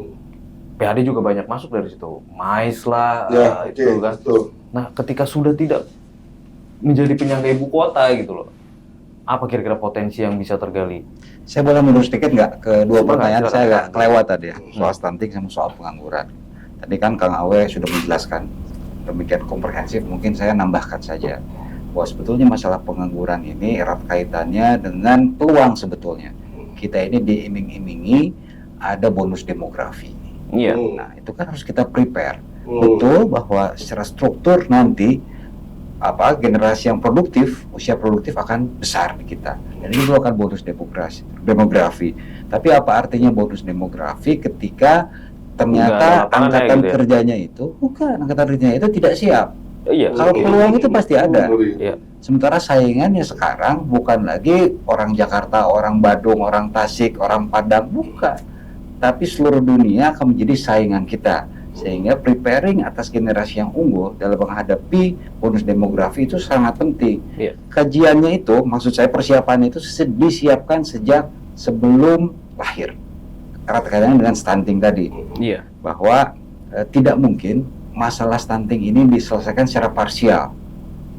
PHD juga banyak masuk dari situ, Mais lah, itu kan. Betul. Nah ketika sudah tidak menjadi penyangga ibu kota gitu loh, apa kira-kira potensi yang bisa tergali? Saya boleh mundur sedikit nggak ke dua Silakan, pertanyaan? silakan. Saya agak kelewat tadi ya, soal stunting sama soal pengangguran. Tadi kan Kang Awe sudah menjelaskan demikian komprehensif, mungkin saya nambahkan saja bahwa sebetulnya masalah pengangguran ini erat kaitannya dengan peluang sebetulnya. Kita ini diiming-imingi ada bonus demografi. Iya. Nah, itu kan harus kita prepare. Betul bahwa secara struktur nanti generasi yang produktif, usia produktif akan besar di kita. Dan ini akan bonus demografi. Tapi apa artinya bonus demografi ketika ternyata angkatan gitu ya? kerjanya itu angkatan kerjanya itu tidak siap. Iya. Kalau peluang itu pasti ada. Iya. Sementara saingannya sekarang bukan lagi orang Jakarta, orang Badung, orang Tasik, orang Padang, bukan. Tapi seluruh dunia akan menjadi saingan kita. Sehingga preparing atas generasi yang unggul dalam menghadapi bonus demografi itu sangat penting. Iya. Kajiannya itu, maksud saya persiapannya itu disiapkan sejak sebelum lahir. Erat kaitannya dengan stunting tadi. Iya. Bahwa tidak mungkin masalah stunting ini diselesaikan secara parsial.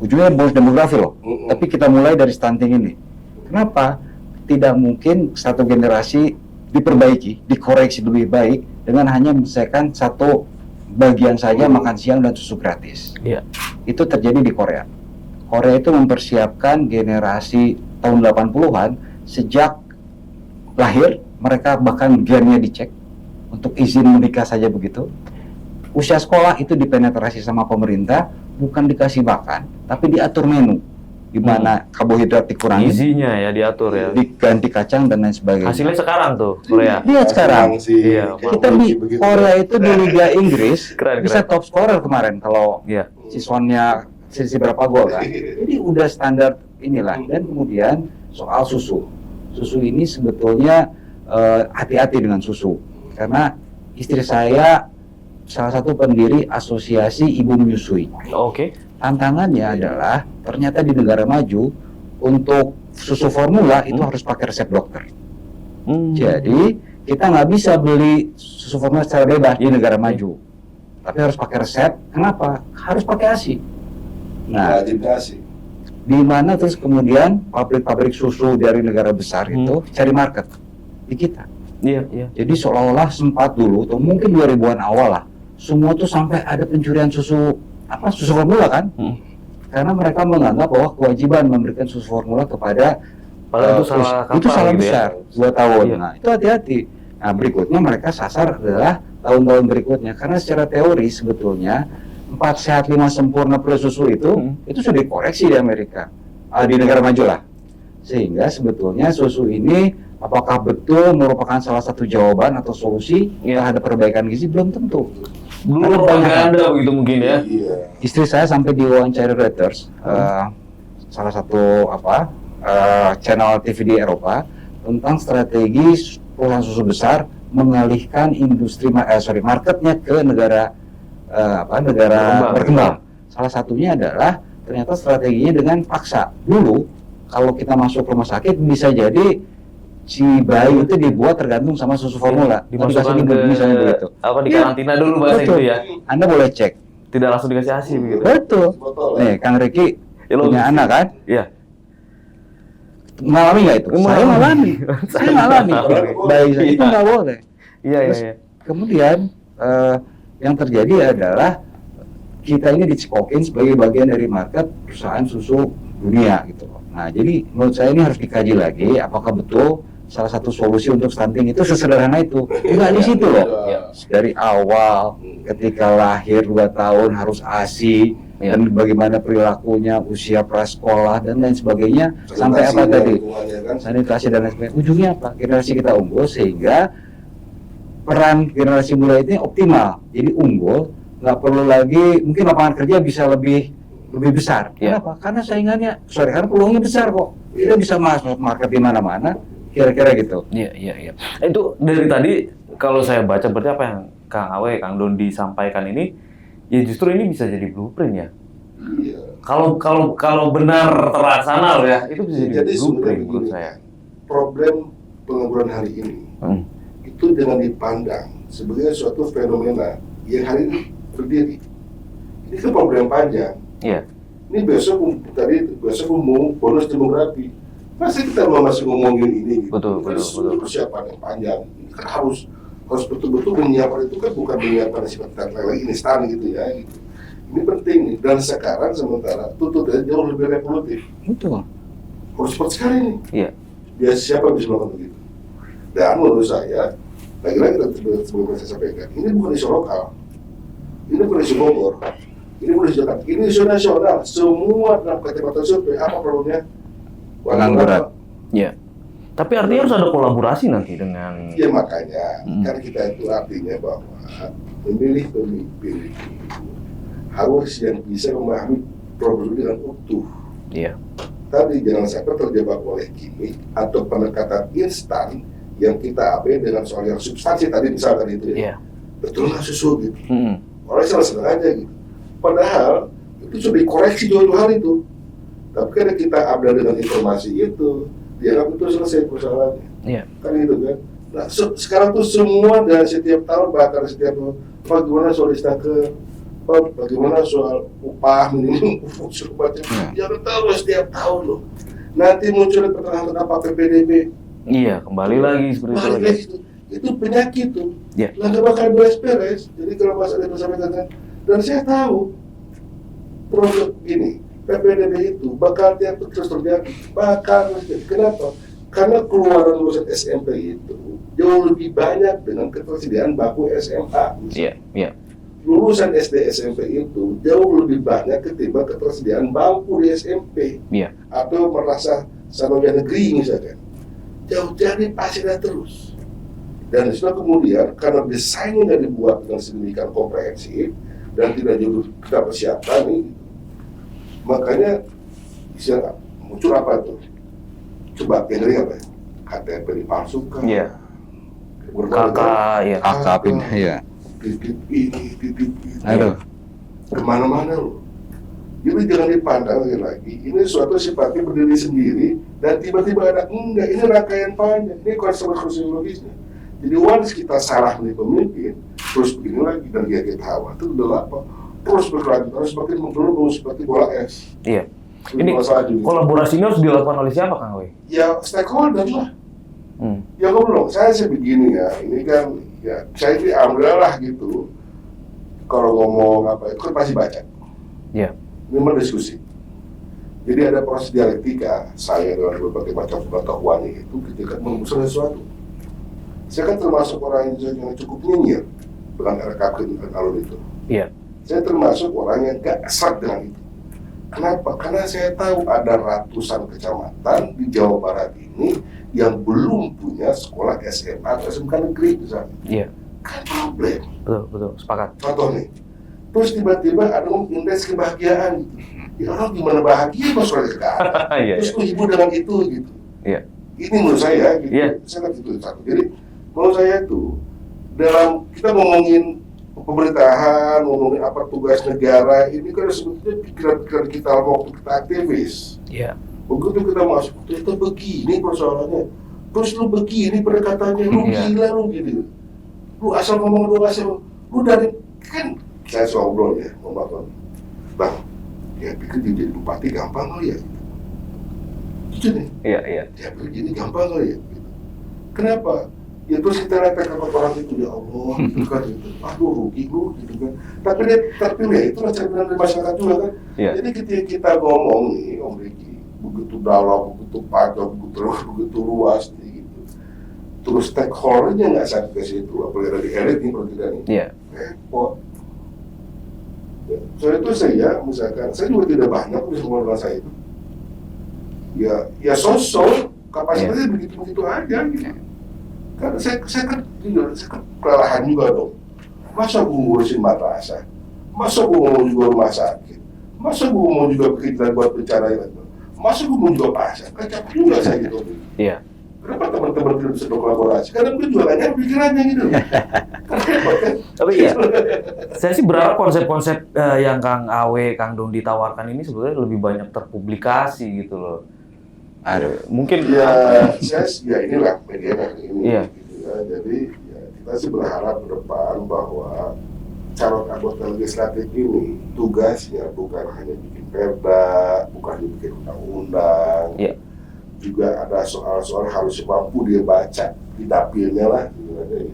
Ujungnya bonus demografi loh. Tapi kita mulai dari stunting ini. Kenapa? Tidak mungkin satu generasi diperbaiki, dikoreksi lebih baik dengan hanya menyelesaikan satu bagian saja makan siang dan susu gratis. Iya. Itu terjadi di Korea. Korea itu mempersiapkan generasi tahun 80-an sejak lahir, mereka bahkan gennya dicek untuk izin menikah saja begitu. Usia sekolah itu dipenetrasi sama pemerintah, bukan dikasih makan, tapi diatur menu, di mana karbohidrat dikurangi, Gizinya ya diatur ya. diganti kacang dan lain sebagainya. Hasilnya sekarang tuh Korea. Lihat sekarang, Iya, kita di Korea itu di Liga Inggris Keren, bisa keren. top scorer kemarin kalau Iya. siswannya selisih berapa gol kan. Jadi udah standar inilah. Dan kemudian soal susu. Susu ini sebetulnya hati-hati dengan susu. Karena istri saya salah satu pendiri asosiasi ibu menyusui. Oke. Tantangannya adalah ternyata di negara maju untuk susu formula itu harus pakai resep dokter. Jadi kita nggak bisa beli susu formula secara bebas di negara maju, tapi harus pakai resep. Kenapa? Harus pakai ASI. Nah, di mana terus kemudian pabrik-pabrik susu dari negara besar itu cari market di kita. Iya, iya. Jadi seolah-olah sempat dulu, atau mungkin 2000-an awal lah, semua tuh sampai ada pencurian susu formula kan? Karena mereka menganggap bahwa kewajiban memberikan susu formula kepada Padahal itu salah itu kaprah salah gitu ya. besar, 2 tahun. Iya. Nah, itu hati-hati. Nah, berikutnya mereka sasar adalah tahun-tahun berikutnya. Karena secara teori sebetulnya 4 sehat 5 sempurna plus susu itu sudah dikoreksi di Amerika, di negara maju lah. Sehingga sebetulnya susu ini apakah betul merupakan salah satu jawaban atau solusi terhadap perbaikan gizi? Belum tentu. Dulu Ada banyak propaganda begitu mungkin ya. Iya. Istri saya sampai diwawancara Reuters, salah satu channel TV di Eropa, tentang strategi perusahaan susu besar mengalihkan marketnya ke negara negara berkembang. Salah satunya adalah ternyata strateginya dengan paksa. Dulu kalau kita masuk rumah sakit bisa jadi si bayi itu dibuat tergantung sama susu formula, Dimasukkan dikasih ke ibu, misalnya begitu. apa di Iya. karantina dulu bahasa Betul. itu ya. Anda boleh cek. Tidak langsung dikasih ASI begitu. Betul. Botol, ya. Nih, Kang Riki Ya, punya logis. anak kan? Iya. Mengalami nggak itu? Saya Mengalami. mengalami. Saya mengalami. Bayi saya itu nggak boleh. Iya, iya, Terus, iya. Kemudian yang terjadi adalah kita ini dicekokin sebagai bagian dari market perusahaan susu dunia gitu. Nah, jadi menurut saya ini harus dikaji lagi apakah betul salah satu solusi untuk stunting itu sesederhana itu. Enggak di situ loh. Iya. Dari awal ketika lahir 2 tahun harus ASI dan bagaimana perilakunya, usia prasekolah dan lain sebagainya sampai apa tadi? Sanitasi dan lain sebagainya. Ujungnya apa? Generasi kita unggul sehingga peran generasi muda ini optimal. Jadi unggul, nggak perlu lagi, mungkin lapangan kerja bisa lebih besar. Iya. Kenapa? Karena saingannya, karena peluangnya besar kok. Kita bisa masuk market di mana-mana, kira-kira gitu. Iya, iya, iya. Itu dari tadi kalau saya baca berarti apa yang Kang Awe, Kang Dondi sampaikan ini, ya justru ini bisa jadi blueprint ya. Iya. Kalau benar terlaksana loh ya, itu bisa jadi Jadi blueprint sebenarnya menurut begini, saya. problem pengangguran hari ini itu jangan dipandang sebagai suatu fenomena yang hari ini berdiri. Ini kan problem panjang. Iya. Ini besok mau bonus demografi. Masa kita masih ngomongin ini? Gitu? Betul, Ini kan betul, sesuatu betul. persiapan yang panjang. Ini kan harus betul-betul menyiapkan itu kan bukan menyiapkan sifat lagi instan gitu ya. Gitu. Ini penting nih. Dan sekarang sementara tuntutannya jauh lebih revolutif. Betul. Harus cepat sekali nih. Iya. Biar siapa bisa melakukan begitu. Dan menurut saya, lagi-lagi sebelum saya sampaikan, ini bukan isu lokal, ini bukan isu Bogor, ini bukan isu Jakarta, ini isu nasional. Semua dalam kacamata survei apa problemnya? Pengangguran. Iya. Tapi artinya harus ada kolaborasi nanti dengan Ya makanya, kan kita itu artinya bahwa memilih pemimpin itu harus yang bisa memahami problem dengan utuh. iya. Tadi jangan sampai terjebak oleh gimmick atau pendekatan instan yang kita abai dengan soal yang substansi tadi misalkan itu ya. Iya. Betul nggak susu gitu. Mm-mm. Orang senang aja gitu. Padahal itu sudah dikoreksi jauh-jauh hari itu. Tapi karena kita abda dengan informasi itu, dianggap itu selesai persoalannya. Iya. Kan gitu kan. Nah, sekarang tuh semua dan setiap tahun bahkan setiap tahun, bagaimana soal istaker, bagaimana soal upah minimum, segala macam. Jangan tahu setiap tahun loh. Nanti muncul pertengahan apa PPDB. Iya, kembali lagi seperti itu Balik lagi. lagi itu penyakit tuh. Iya. Lah nggak bakal beres-beres. Jadi kalau Mas Ade sampaikan, dan saya tahu produk ini PPDB itu bakal terus terjadi, bakal terus terjadi. Kenapa? Karena keluaran lulusan SMP itu jauh lebih banyak dengan ketersediaan bangku SMA. Iya, iya. Lulusan SD SMP itu jauh lebih banyak ketimbang ketersediaan bangku di SMP. Iya. Atau merasa sarjana negeri misalkan. Jauh jadi pasti ada terus. Dan setelah kemudian karena desainnya dibuat dengan sedemikian komprehensif dan tidak jauh kita persiapkan nih, makanya bisa muncul apa tuh? Coba yang apa ya? KTP dipalsukan. Iya. Kakak, iya. Kakak pindah ya. Titip ini, titip itu. Aduh. Kemana-mana loh. Jadi jangan dipandang lagi. Ini suatu sifatnya berdiri sendiri dan tiba-tiba ada enggak. Ini rangkaian panjang. Ini konsekuensi logisnya. Jadi once kita salah nih pemimpin, terus begini lagi dan kita khawatir udah apa? Terus berkelanjutan semakin menggelembung seperti bola es. Iya. Ini kolaborasi ini harus dilakukan oleh siapa, Kang Awe? Ya stakeholder lah. Hmm. Ya ngobrol. Saya sih begini ya. Ini kan ya saya ini alhamdulillah gitu. Kalau ngomong apa itu kan pasti baca. Iya. Ini berdiskusi. Jadi ada proses dialektika saya dengan berbagai macam pengetahuan itu ketika merumuskan sesuatu. Saya kan termasuk orang yang cukup nyinyir dengan RKP dan alur itu. Iya. Saya termasuk orang yang gak serak dengan itu. Kenapa? Karena saya tahu ada ratusan kecamatan di Jawa Barat ini yang belum punya sekolah SMA atau SMK negeri misalnya. Iya, Kan problem. betul, sepakat. Contoh nih, terus tiba-tiba ada indeks kebahagiaan gitu. Ya orang gimana bahagia kalau sekolah sekarang? Iya, Terus lu hibur dengan itu gitu. Iya. Ini menurut saya gitu. Iya. Saya itu satu. Jadi menurut saya tuh dalam kita ngomongin pemerintahan, ngomongin apa tugas negara, ini kan sebetulnya pikiran-pikiran kita waktu kita aktivis. Iya. Begitu kita masuk, ternyata begini persoalannya. Terus lu begini pendekatannya, lu Iya. gila lu gitu. Lu asal ngomong, lu dari kan saya ngobrol ya, ngomong bang, ya pikir dia jadi bupati gampang kali ya. Gitu nih. Iya. Ya begini gampang kali ya. Gitu. Kenapa? Ya terus kita lihat ke orang itu, ya Allah, gitu kan, gitu. Aduh rugi lu, gitu kan. Tapi dia terpilih, itu cerminan dari masyarakat juga kan. Iya. Jadi ketika kita ngomong nih, Om Riki, begitu dalam, begitu panjang, begitu luas nih, gitu. Terus stakeholder-nya nggak sampai ke situ, apalagi dari elit nih, kalau tidak nih. Iya. Repot. Ya, soalnya itu saya, misalkan, saya juga tidak banyak bisa ngomong dengan saya itu. Ya sosok, kapasitasnya begitu-begitu aja gitu. Karena saya kan kelelahan juga dong. Masa gue ngurusin madrasah? Masa gue mau juga rumah sakit? Masa gue mau juga bikin buat bicara itu? Masa gue mau juga pasar? Kan capek juga saya gitu. Iya. Kenapa teman-teman tidak bisa berkolaborasi? Karena gue juga nanya pikirannya gitu. Tapi iya, saya sih berharap konsep-konsep yang Kang Awe, Kang Don ditawarkan ini sebenarnya lebih banyak terpublikasi gitu loh. Aduh. Mungkin Ya inilah media ini. Iya. Gitu ya. Jadi ya, kita sih berharap ke depan bahwa calon anggota legislatif ini tugasnya bukan hanya bikin perda, bukan hanya bikin undang-undang. Iya. Juga ada soal-soal harus mampu dia baca di dapilnya lah, gitu.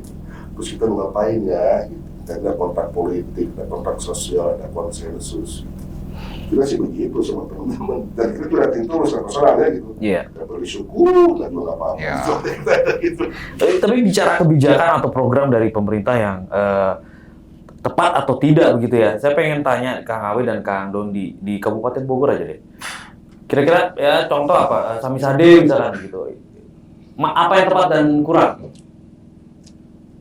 Terus kita mau ngapain ya? Gitu. Ada kontak politik, ada kontak sosial, ada konsensus. Kita sih begitu sama teman-teman. Dan kita juga nanti terus personalnya gitu. Iya. Nggak perlu syukur, nggak juga nggak apa-apa. Ya. Gitu. Tapi bicara kebijakan atau program dari pemerintah yang tepat atau tidak begitu ya. Saya pengen tanya Kang Awe dan Kang Don di Kabupaten Bogor aja deh. Kira-kira ya contoh apa? Samisade misalkan gitu. Apa yang tepat dan kurang?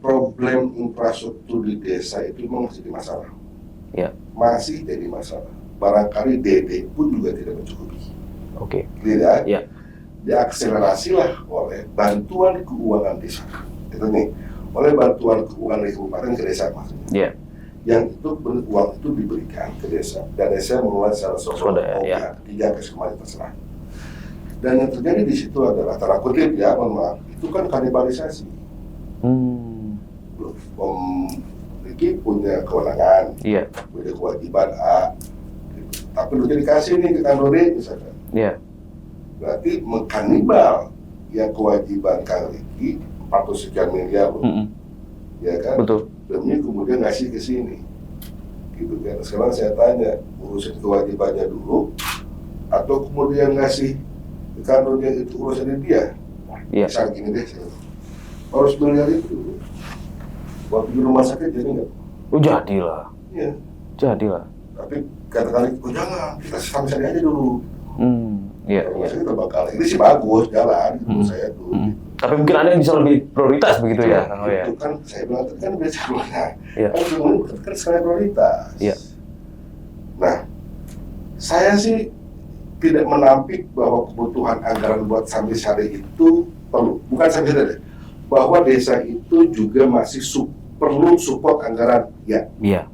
Problem infrastruktur di desa itu memang masih jadi masalah. Ya. Masih jadi masalah. Barangkali DD pun juga tidak mencukupi. Oke. Tidak. Ya. Diakselerasilah oleh bantuan keuangan desa. Itu nih, oleh bantuan keuangan dari kabupaten ke desa maksudnya. Iya. Yang itu uang itu diberikan ke desa dan desa mengelola secara Swadaya, ya. 3 ke kemarin terserah. Dan yang terjadi di situ adalah tanda kutip ya, mohon maaf, itu kan kanibalisasi. Om Riki punya kewenangan, Iya. punya kewajiban A, gitu. Tapi lu dikasih nih ke Kang Dori misalkan. Iya. Berarti mengkanibal yang kewajiban Kang Riki 400 sekian miliar loh, ya kan? Betul. Demi kemudian ngasih ke sini, gitu kan? Sekarang saya tanya, urusin kewajibannya dulu, atau kemudian ngasih ke Kang Dori itu urusannya dia? Iya. Misal gini deh, harus miliar itu, waktu di rumah sakit jadi nggak? Oh jadilah. Iya. Jadilah. Tapi kata-kata oh jangan, kita sama-sama aja dulu. Iya. Rumah sakit terbakar, ini sih bagus, jalan, menurut saya tuh. Tapi mungkin ada yang bisa lebih prioritas begitu ya, Kang Awe ya. Itu kan saya bilang tadi kan biasa mana? Iya. Kan semuanya kan skala prioritas. Iya. Nah, saya sih tidak menampik bahwa kebutuhan anggaran buat Samisade itu perlu, bukan Samisade deh, bahwa desa itu juga masih perlu support anggaran, ya. Iya.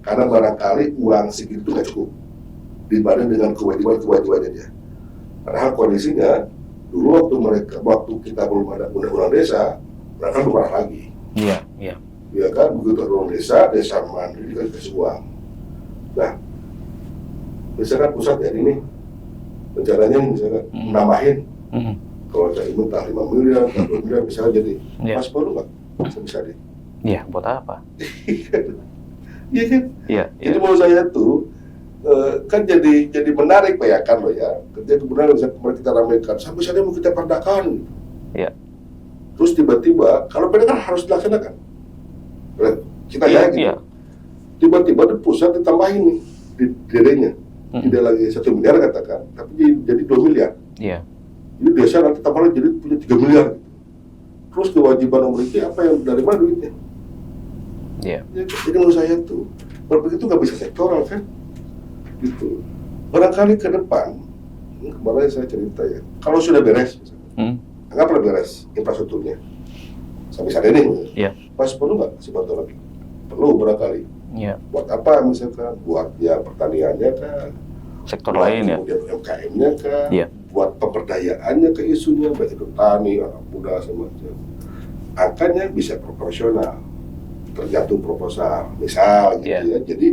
Karena barangkali uang segitu nggak cukup dibanding dengan kewajiban-kewajibannya dia. Padahal kondisinya dulu waktu kita belum ada undang-undang desa, mereka berkurang lagi. Iya. Iya. Ya kan, begitu ada undang desa mandiri kan dikasih uang. Nah, misalkan pusat ya ini, rencananya misalkan nambahin, kalau saya minta 5 miliar, 10 miliar misalnya jadi, Iya. mas perlu nggak? Bisa deh. Iya, buat apa? Iya kan? Iya. Jadi menurut saya tuh kan jadi menarik bayangkan loh ya. Ketika kemudian kemarin kita ramaikan sampai sana mau kita perdakan. Iya. Terus tiba-tiba kalau perdakan harus dilaksanakan. Kita Iya, yakin. iya. Tiba-tiba di pusat ditambahin nih di DD-nya. Tidak lagi 1 miliar katakan, tapi jadi 2 miliar. Iya. Jadi desa nanti tambah jadi punya 3 miliar. Terus kewajiban memiliki apa yang dari mana duitnya? Iya. Ya, jadi menurut saya tuh berpikir itu nggak bisa sektoral kan, gitu. Barangkali ke depan, kemarin saya cerita ya, kalau sudah beres, misalnya, anggaplah beres infrastrukturnya, sampai saat ini, Iya. masih perlu nggak si bantuan lagi? Perlu barangkali. Iya. Buat apa misalkan? Buat ya pertaniannya kan, Sektor buat lain ya. kemudian UMKM-nya kan, Iya. buat pemberdayaannya ke isunya, baik itu tani, anak muda semacam. Angkanya bisa proporsional, tergantung proposal, misal gitu Iya. ya. Jadi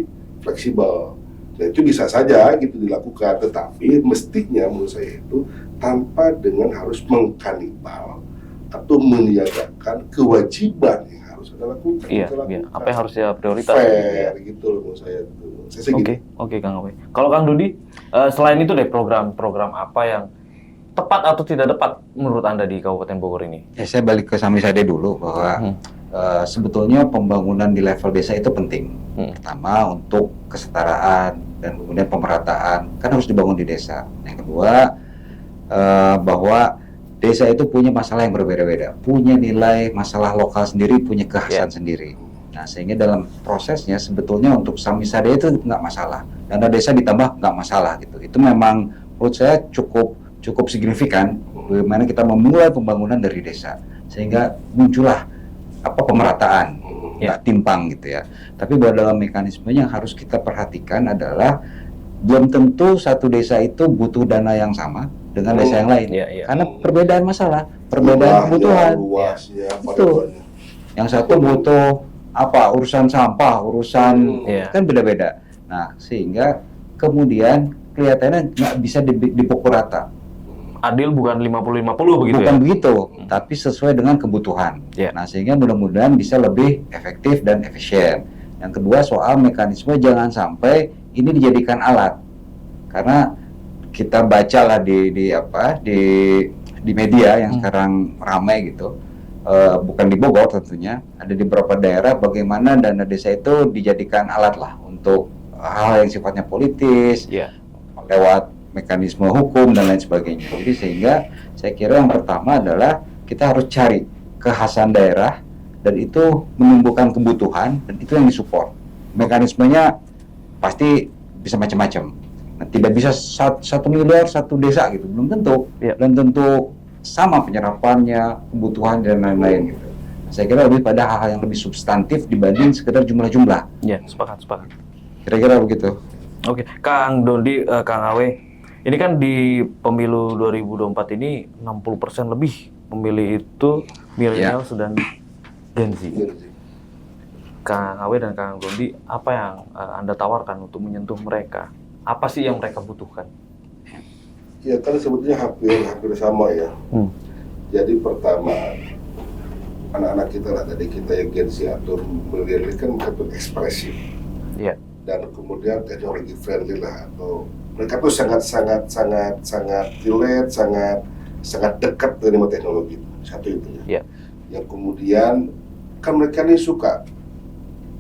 fleksibel. Nah itu bisa saja gitu dilakukan, tetapi mestinya menurut saya itu tanpa dengan harus mengkanibal atau meniadakan kewajiban yang harus Anda lakukan. Iya. Kita lakukan. Iya. Apa yang harus ya prioritas? Fair gitu loh menurut saya itu. Saya sih Oke, gitu. oke Kang Awe. Kalau Kang Dodi, selain itu deh program-program apa yang tepat atau tidak tepat menurut Anda di Kabupaten Bogor ini? Ya, saya balik ke Samisade dulu bahwa sebetulnya pembangunan di level desa itu penting. Pertama untuk kesetaraan dan kemudian pemerataan kan harus dibangun di desa. Yang kedua bahwa desa itu punya masalah yang berbeda-beda, punya nilai masalah lokal sendiri, punya kekhasan sendiri. Nah sehingga dalam prosesnya sebetulnya untuk Samisade itu nggak masalah, dana desa ditambah nggak masalah gitu. Itu memang menurut saya cukup signifikan bagaimana kita memulai pembangunan dari desa sehingga muncullah pemerataan, nggak timpang gitu ya. Tapi bahwa dalam mekanismenya yang harus kita perhatikan adalah belum tentu satu desa itu butuh dana yang sama dengan desa yang lain, karena perbedaan masalah, perbedaan kebutuhan. Luasnya, Betul. Yang satu butuh urusan sampah, urusan kan beda-beda. Nah sehingga kemudian kelihatannya nggak bisa dipukul rata. Adil bukan 50-50 begitu Bukan ya? begitu, tapi sesuai dengan kebutuhan. Nah, sehingga mudah-mudahan bisa lebih efektif dan efisien. Yang kedua soal mekanisme, jangan sampai ini dijadikan alat. Karena kita bacalah di media yang sekarang ramai gitu. Bukan di Bogor tentunya, ada di beberapa daerah bagaimana dana desa itu dijadikan alat lah untuk hal yang sifatnya politis, lewat mekanisme hukum dan lain sebagainya. Jadi sehingga saya kira yang pertama adalah kita harus cari kekhasan daerah dan itu menumbuhkan kebutuhan dan itu yang disupport. Mekanismenya pasti bisa macam-macam. Nah, tidak bisa 1 miliar satu desa gitu, belum tentu. Dan tentu sama penyerapannya, kebutuhan dan lain-lain gitu. Saya kira lebih pada hal-hal yang lebih substantif dibanding sekedar jumlah-jumlah. Iya, sepakat. Kira-kira begitu. Oke, Kang Dodi, Kang Awe, ini kan di pemilu 2024 ini 60% lebih pemilih itu milenial dan Gen Z. Kang Awe dan Kang Dodi, apa yang Anda tawarkan untuk menyentuh mereka? Apa sih yang mereka butuhkan? Ya kan sebetulnya hampir sama ya. Jadi pertama anak-anak kita lah, tadi kita yang Gen Z atau milenial kan mereka tuh ekspresif. Dan kemudian teknologi friendly lah, atau mereka tuh sangat relate, sangat dekat dengan teknologi. Satu itu ya. Yang kemudian kan mereka ini suka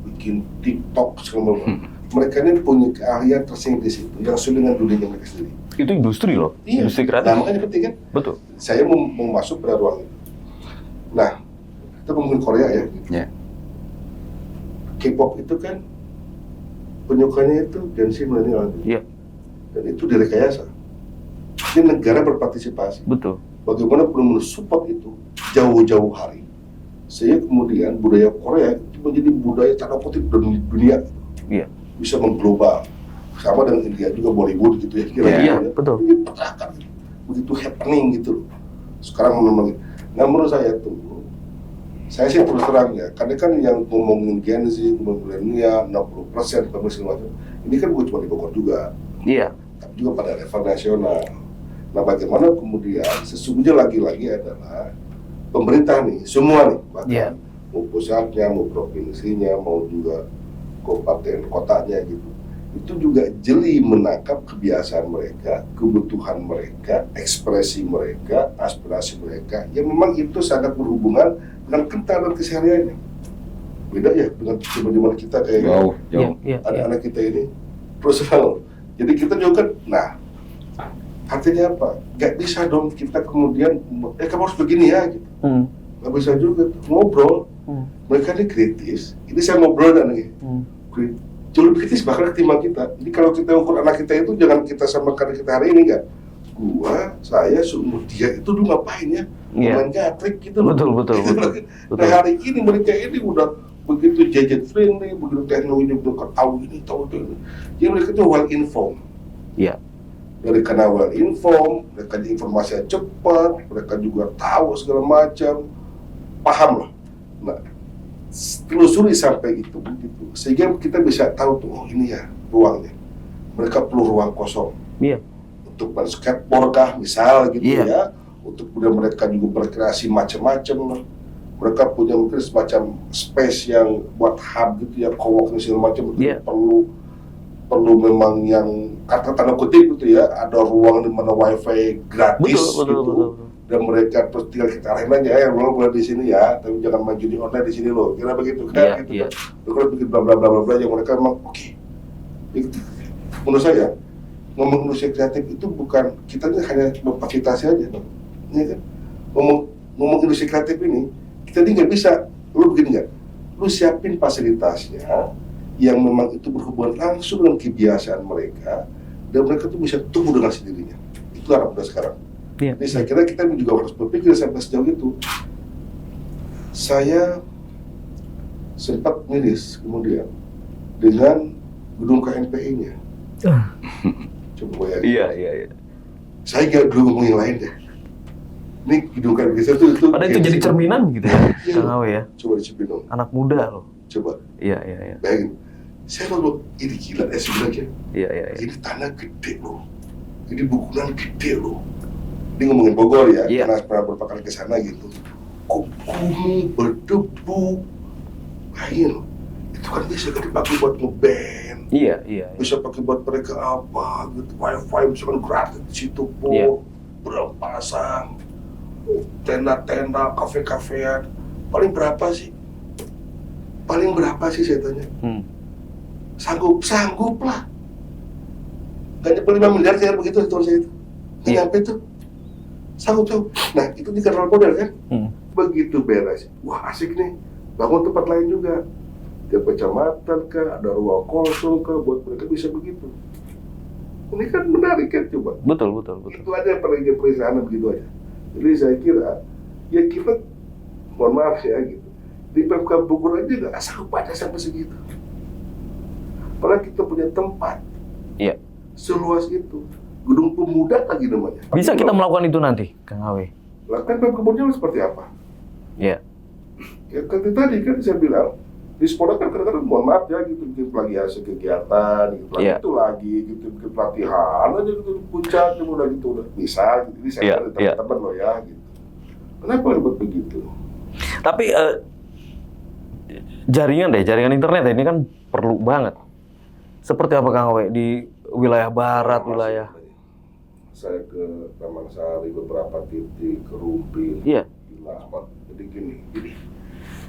bikin TikTok segala macam. Mereka ini punya keahlian tersendiri di situ yang sesuai dengan dunia mereka sendiri. Itu industri loh, industri kreatif. Nah makanya penting kan. Betul. Saya mau masuk pada ruang itu. Nah, kita ngomongin Korea ya. K-pop itu kan penyukanya itu Gen Z milenial. Dan itu direkayasa. Jadi negara berpartisipasi. Betul. Bagaimana perlu mensupport itu jauh-jauh hari. Sehingga kemudian budaya Korea itu menjadi budaya tanda kutip dunia. Bisa mengglobal. Sama dengan India juga Bollywood gitu ya. Kira-kira betul. Ini pergerakan. Begitu happening gitu loh. Sekarang memang. Nah menurut saya tuh, saya sih terus terang ya, karena kan yang ngomongin Gen Z, milenial, 60% segala macam, ini kan bukan cuma di Bogor juga, tapi juga pada level nasional. Nah bagaimana kemudian sesungguhnya lagi-lagi adalah pemerintah nih, semua nih, bahkan mau pusatnya, mau provinsinya, mau juga kabupaten kotanya gitu, itu juga jeli menangkap kebiasaan mereka, kebutuhan mereka, ekspresi mereka, aspirasi mereka, yang memang itu sangat berhubungan dengan kental dan kesehariannya. Beda ya dengan zaman kita kayak jauh. anak-anak kita ini personal. Jadi kita juga kan, nah Artinya apa? Gak bisa dong kita kemudian, kamu harus begini ya, gitu. Gak bisa juga, ngobrol. Mereka ini kritis, ini saya ngobrol dan nih. Jauh lebih kritis bahkan ketimbang kita. Jadi kalau kita ukur anak kita itu, jangan kita samakan kita hari ini, enggak. Saya seumur dia itu dulu ngapain ya? Main gatrik gitu loh. Betul. Nah hari ini mereka ini udah begitu gadget friendly, begitu teknologi udah tahu ini, tahu itu. Jadi mereka itu well informed. Iya. Dari karena well informed, mereka informasinya cepat, mereka juga tahu segala macam, paham lah. Nah, telusuri sampai itu begitu, sehingga kita bisa tahu tuh, oh ini ya ruangnya. Mereka perlu ruang kosong. Iya. Untuk skateboard kah misal gitu ya, untuk kemudian mereka juga berkreasi macam-macam. Mereka punya mungkin semacam space yang buat hub gitu ya, co-working segala macam. Perlu memang yang kata tanda kutip gitu ya, ada ruang di mana wifi gratis gitu. Dan mereka terus tinggal kita arahin aja, lo boleh di sini ya, tapi jangan maju di online di sini loh, kira begitu kan? Gitu. Kalau bikin bla bla bla bla yang mereka memang oke. Menurut saya ngomong Indonesia kreatif itu bukan kita ini hanya memfasilitasi aja, ya kan? Ngomong Indonesia kreatif ini kita ini nggak bisa, lu begini nggak? Lu siapin fasilitasnya yang memang itu berhubungan langsung dengan kebiasaan mereka dan mereka tuh bisa tumbuh dengan sendirinya. Itu arah kita sekarang. Jadi saya kira kita juga harus berpikir sampai sejauh itu. Saya sempat miris kemudian dengan gedung KNPI-nya. Coba bayangin. Iya. Saya nggak dulu ngomong yang lain deh. Ini gedung KNPI itu. Padahal itu jadi cerminan gitu ya, Kang Awe ya. Coba dicipin dong. Anak muda loh. Coba. Iya. Bayangin. Saya kalau ini gila ya sebenarnya. Iya. Ini tanah gede loh. Ini bangunan gede loh. Ini ngomongin Bogor ya, karena pernah beberapa kali ke sana gitu. Kok kumuh, berdebu. Bayangin, itu kan bisa dipakai buat ngeband. Iya. Bisa pakai buat mereka apa gitu, wifi misalkan gratis di situ pun. Berpasang tenda-tenda, kafe-kafean. Paling berapa sih saya tanya? Sanggup lah. Gak nyampe 5 miliar begitu tahun saya itu. Gak nyampe tuh. Sanggup. Nah itu di kanal modal kan? Begitu beres. Wah asik nih. Bangun tempat lain juga. Di kecamatan kah, ada ruang kosong kah, buat mereka bisa begitu. Ini kan menarik kan coba. Betul. Itu aja perizinan begitu aja. Jadi saya kira ya kita, mohon maaf ya gitu. Di Pemkab Bogor aja nggak sanggup aja sampai segitu. Padahal kita punya tempat. Iya. Seluas itu. Gedung Pemuda lagi namanya. Bisa kita melakukan itu nanti, Kang Awe? Lakukan Pemkab Bogor seperti apa? Iya. Ya tadi kan saya bilang, di sekolah kan kadang-kadang mohon maaf ya gitu, bikin plagiasi kegiatan, gitu, itu lagi, gitu, bikin pelatihan aja gitu, puncak, udah gitu, udah bisa gitu. Ini saya teman-teman loh ya gitu. Kenapa ribet begitu? Tapi jaringan internet ini kan perlu banget. Seperti apa Kang Awe di wilayah barat, wilayah? Saya ke Taman Sari, beberapa titik, ke Rumpin, Ilamat. Jadi gini.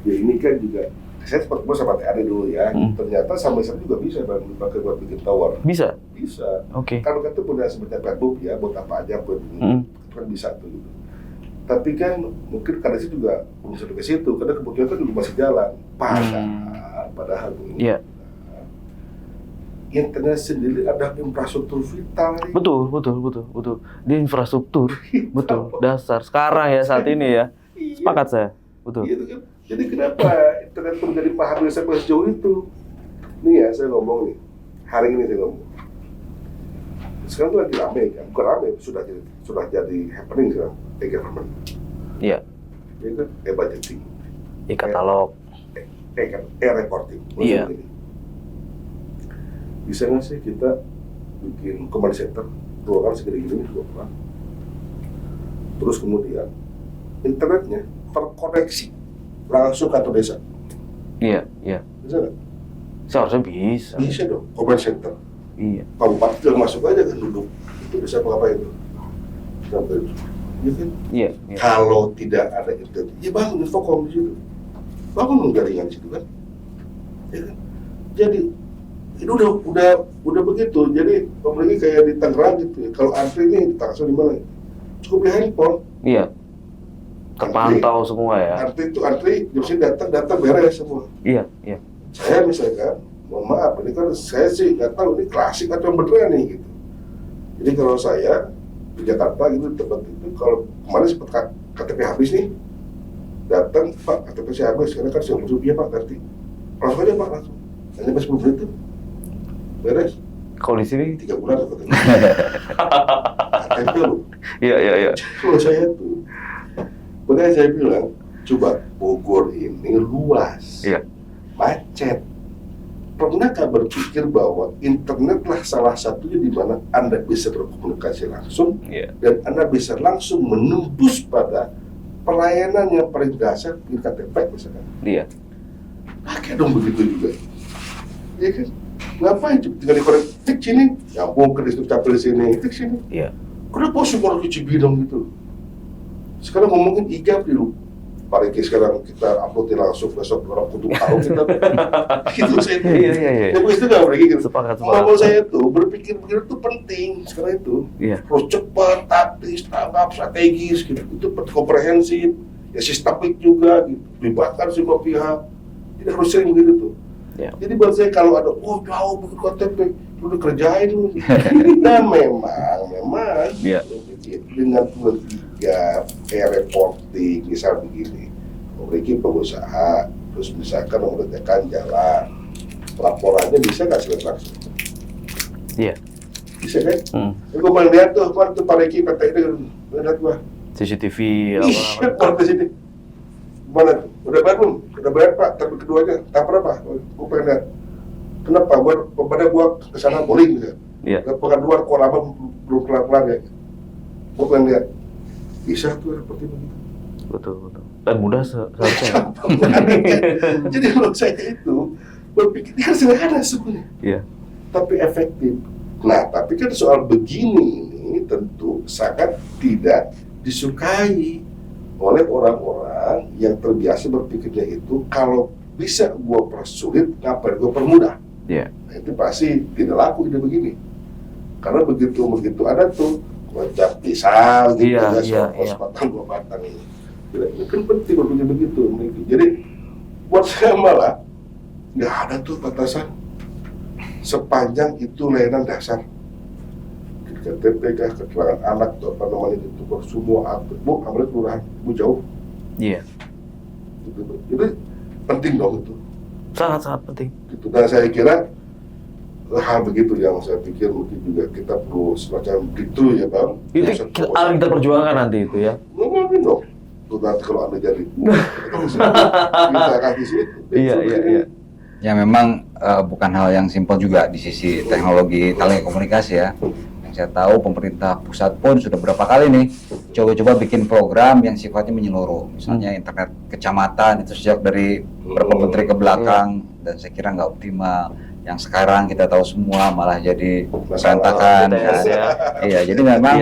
Ya ini kan juga, saya sempat ketemu sama TAD dulu ya. Ternyata sampai sana juga bisa dipakai buat bikin tower. Bisa. Oke. Kalau kan itu punya sebenarnya platform ya, buat apa aja buat kan bisa tuh. Gitu. Tapi kan mungkin karena sih juga belum sampai ke situ, karena kebutuhan kan juga masih jalan. Padahal ini. Internet sendiri ada infrastruktur vital. Betul. Di infrastruktur, betul. Dasar sekarang ya saat ini ya. Sepakat saya. Betul. Gitu kan. Jadi kenapa internet pun jadi paham sampai sejauh itu? Nih ya saya ngomong nih. Hari ini saya ngomong. Sekarang tuh lagi rame kan, bukan rame, sudah jadi happening sekarang. E-government. Iya. Ini kan e-budgeting. E-katalog. E-reporting. Iya. Bisa nggak sih kita bikin command center ruangan segede gini juga, terus kemudian internetnya terkoneksi langsung ke kantor desa? Iya. Bisa nggak? Seharusnya bisa. Bisa dong, command center. Iya. Kabupaten tinggal masuk aja kan duduk. Itu bisa apa itu? Sampai itu. Ya kan? Iya. Kalau tidak ada internet, ya bangun Infocom di situ. Bangun jaringan di situ kan? Ya kan? Jadi Ini udah begitu. Jadi apalagi kayak di Tangerang gitu ya. Kalau antri nih di Tangerang di mana? Cukup di handphone. Iya. Terpantau semua ya. Antri, jam datang beres semua. Iya, iya. Saya misalkan, mohon maaf, ini kan saya sih nggak tahu ini klasik atau beneran nih gitu. Jadi kalau saya di Jakarta gitu tempat itu, kalau kemarin sempat KTP habis nih, datang Pak KTP saya habis, karena kan saya masuk iya Pak ganti, langsung aja Pak langsung, hanya 10 menit tuh beres. Kalau di sini 3 bulan atau KTP loh. iya. Kalau saya tuh, makanya saya bilang, coba Bogor ini luas, Iya. macet. Pernahkah berpikir bahwa internetlah salah satunya di mana Anda bisa berkomunikasi langsung Iya. dan Anda bisa langsung menembus pada pelayanan yang paling dasar di KTP misalkan. Iya. Pakai dong begitu juga. Iya kan? Ngapain tinggal dikorek, tik sini, nyambung ke distrik capil sini, tik sini. Iya. Kenapa semua harus di Cibinong gitu? Sekarang ngomongin ijab dulu. Pak Riki sekarang kita uploadin langsung besok orang kutu tahu kita. Gitu saya tuh. Iya. Ya begitu nggak Pak Riki? Gitu. Sepakat. Mau saya tuh berpikir itu penting sekarang itu. Iya. Terus cepat, taktis, tanggap, strategis gitu. Itu komprehensif. Ya sistemik juga gitu. Libatkan semua pihak. Tidak harus sering begitu tuh. Iya. Jadi buat saya kalau ada jauh begitu KTP, udah kerjain lu. Nah memang Iya. dengan 23 kayak reporting misal begini, memiliki pengusaha, terus misalkan mengerjakan jalan, laporannya bisa nggak sih langsung? Iya. Bisa kan? Hmm. Gue paling lihat tuh, kemarin tuh Pak Riki PT itu, lihat gua. CCTV Ih, apa? di sini. Mana tuh? Udah bayar belum? Udah bayar Pak, tapi keduanya, tak berapa? Gue pengen lihat. Kenapa? Gua kesana bowling gitu. Iya. Pekan luar kok lama belum kelar-kelar ya. Gue pengen lihat. Bisa tuh seperti begitu. Betul. Dan mudah seharusnya. Jadi menurut saya itu berpikir ini kan sederhana sebenarnya, Iya. tapi efektif. Nah, tapi kan soal begini ini tentu sangat tidak disukai oleh orang-orang yang terbiasa berpikirnya itu kalau bisa gua persulit, ngapain gua permudah? Iya. Nah, itu pasti tidak laku ide begini. Karena begitu ada tuh kocak pisang gitu Iya. sepatang dua batang ini. Ini kan penting berpikir begitu. Jadi buat saya malah nggak ada tuh batasan sepanjang itu layanan dasar. KTP kah, keterangan anak atau apa namanya itu semua bu, ambil kelurahan, bu jauh. Iya. Gitu. Jadi penting dong itu. Sangat penting. Gitu. Dan saya kira hal begitu yang saya pikir mungkin juga kita perlu semacam itu ya Bang. Itu kita perjuangkan nanti itu ya. Ngomongin dong. Tuh nanti kalau Anda jadi kita kasih situ. Iya. Ya memang bukan hal yang simpel juga di sisi teknologi telekomunikasi ya. Yang saya tahu pemerintah pusat pun sudah berapa kali nih coba-coba bikin program yang sifatnya menyeluruh. Misalnya internet kecamatan itu sejak dari beberapa menteri ke belakang dan saya kira nggak optimal. Yang sekarang kita tahu semua malah jadi berantakan. Iya, jadi memang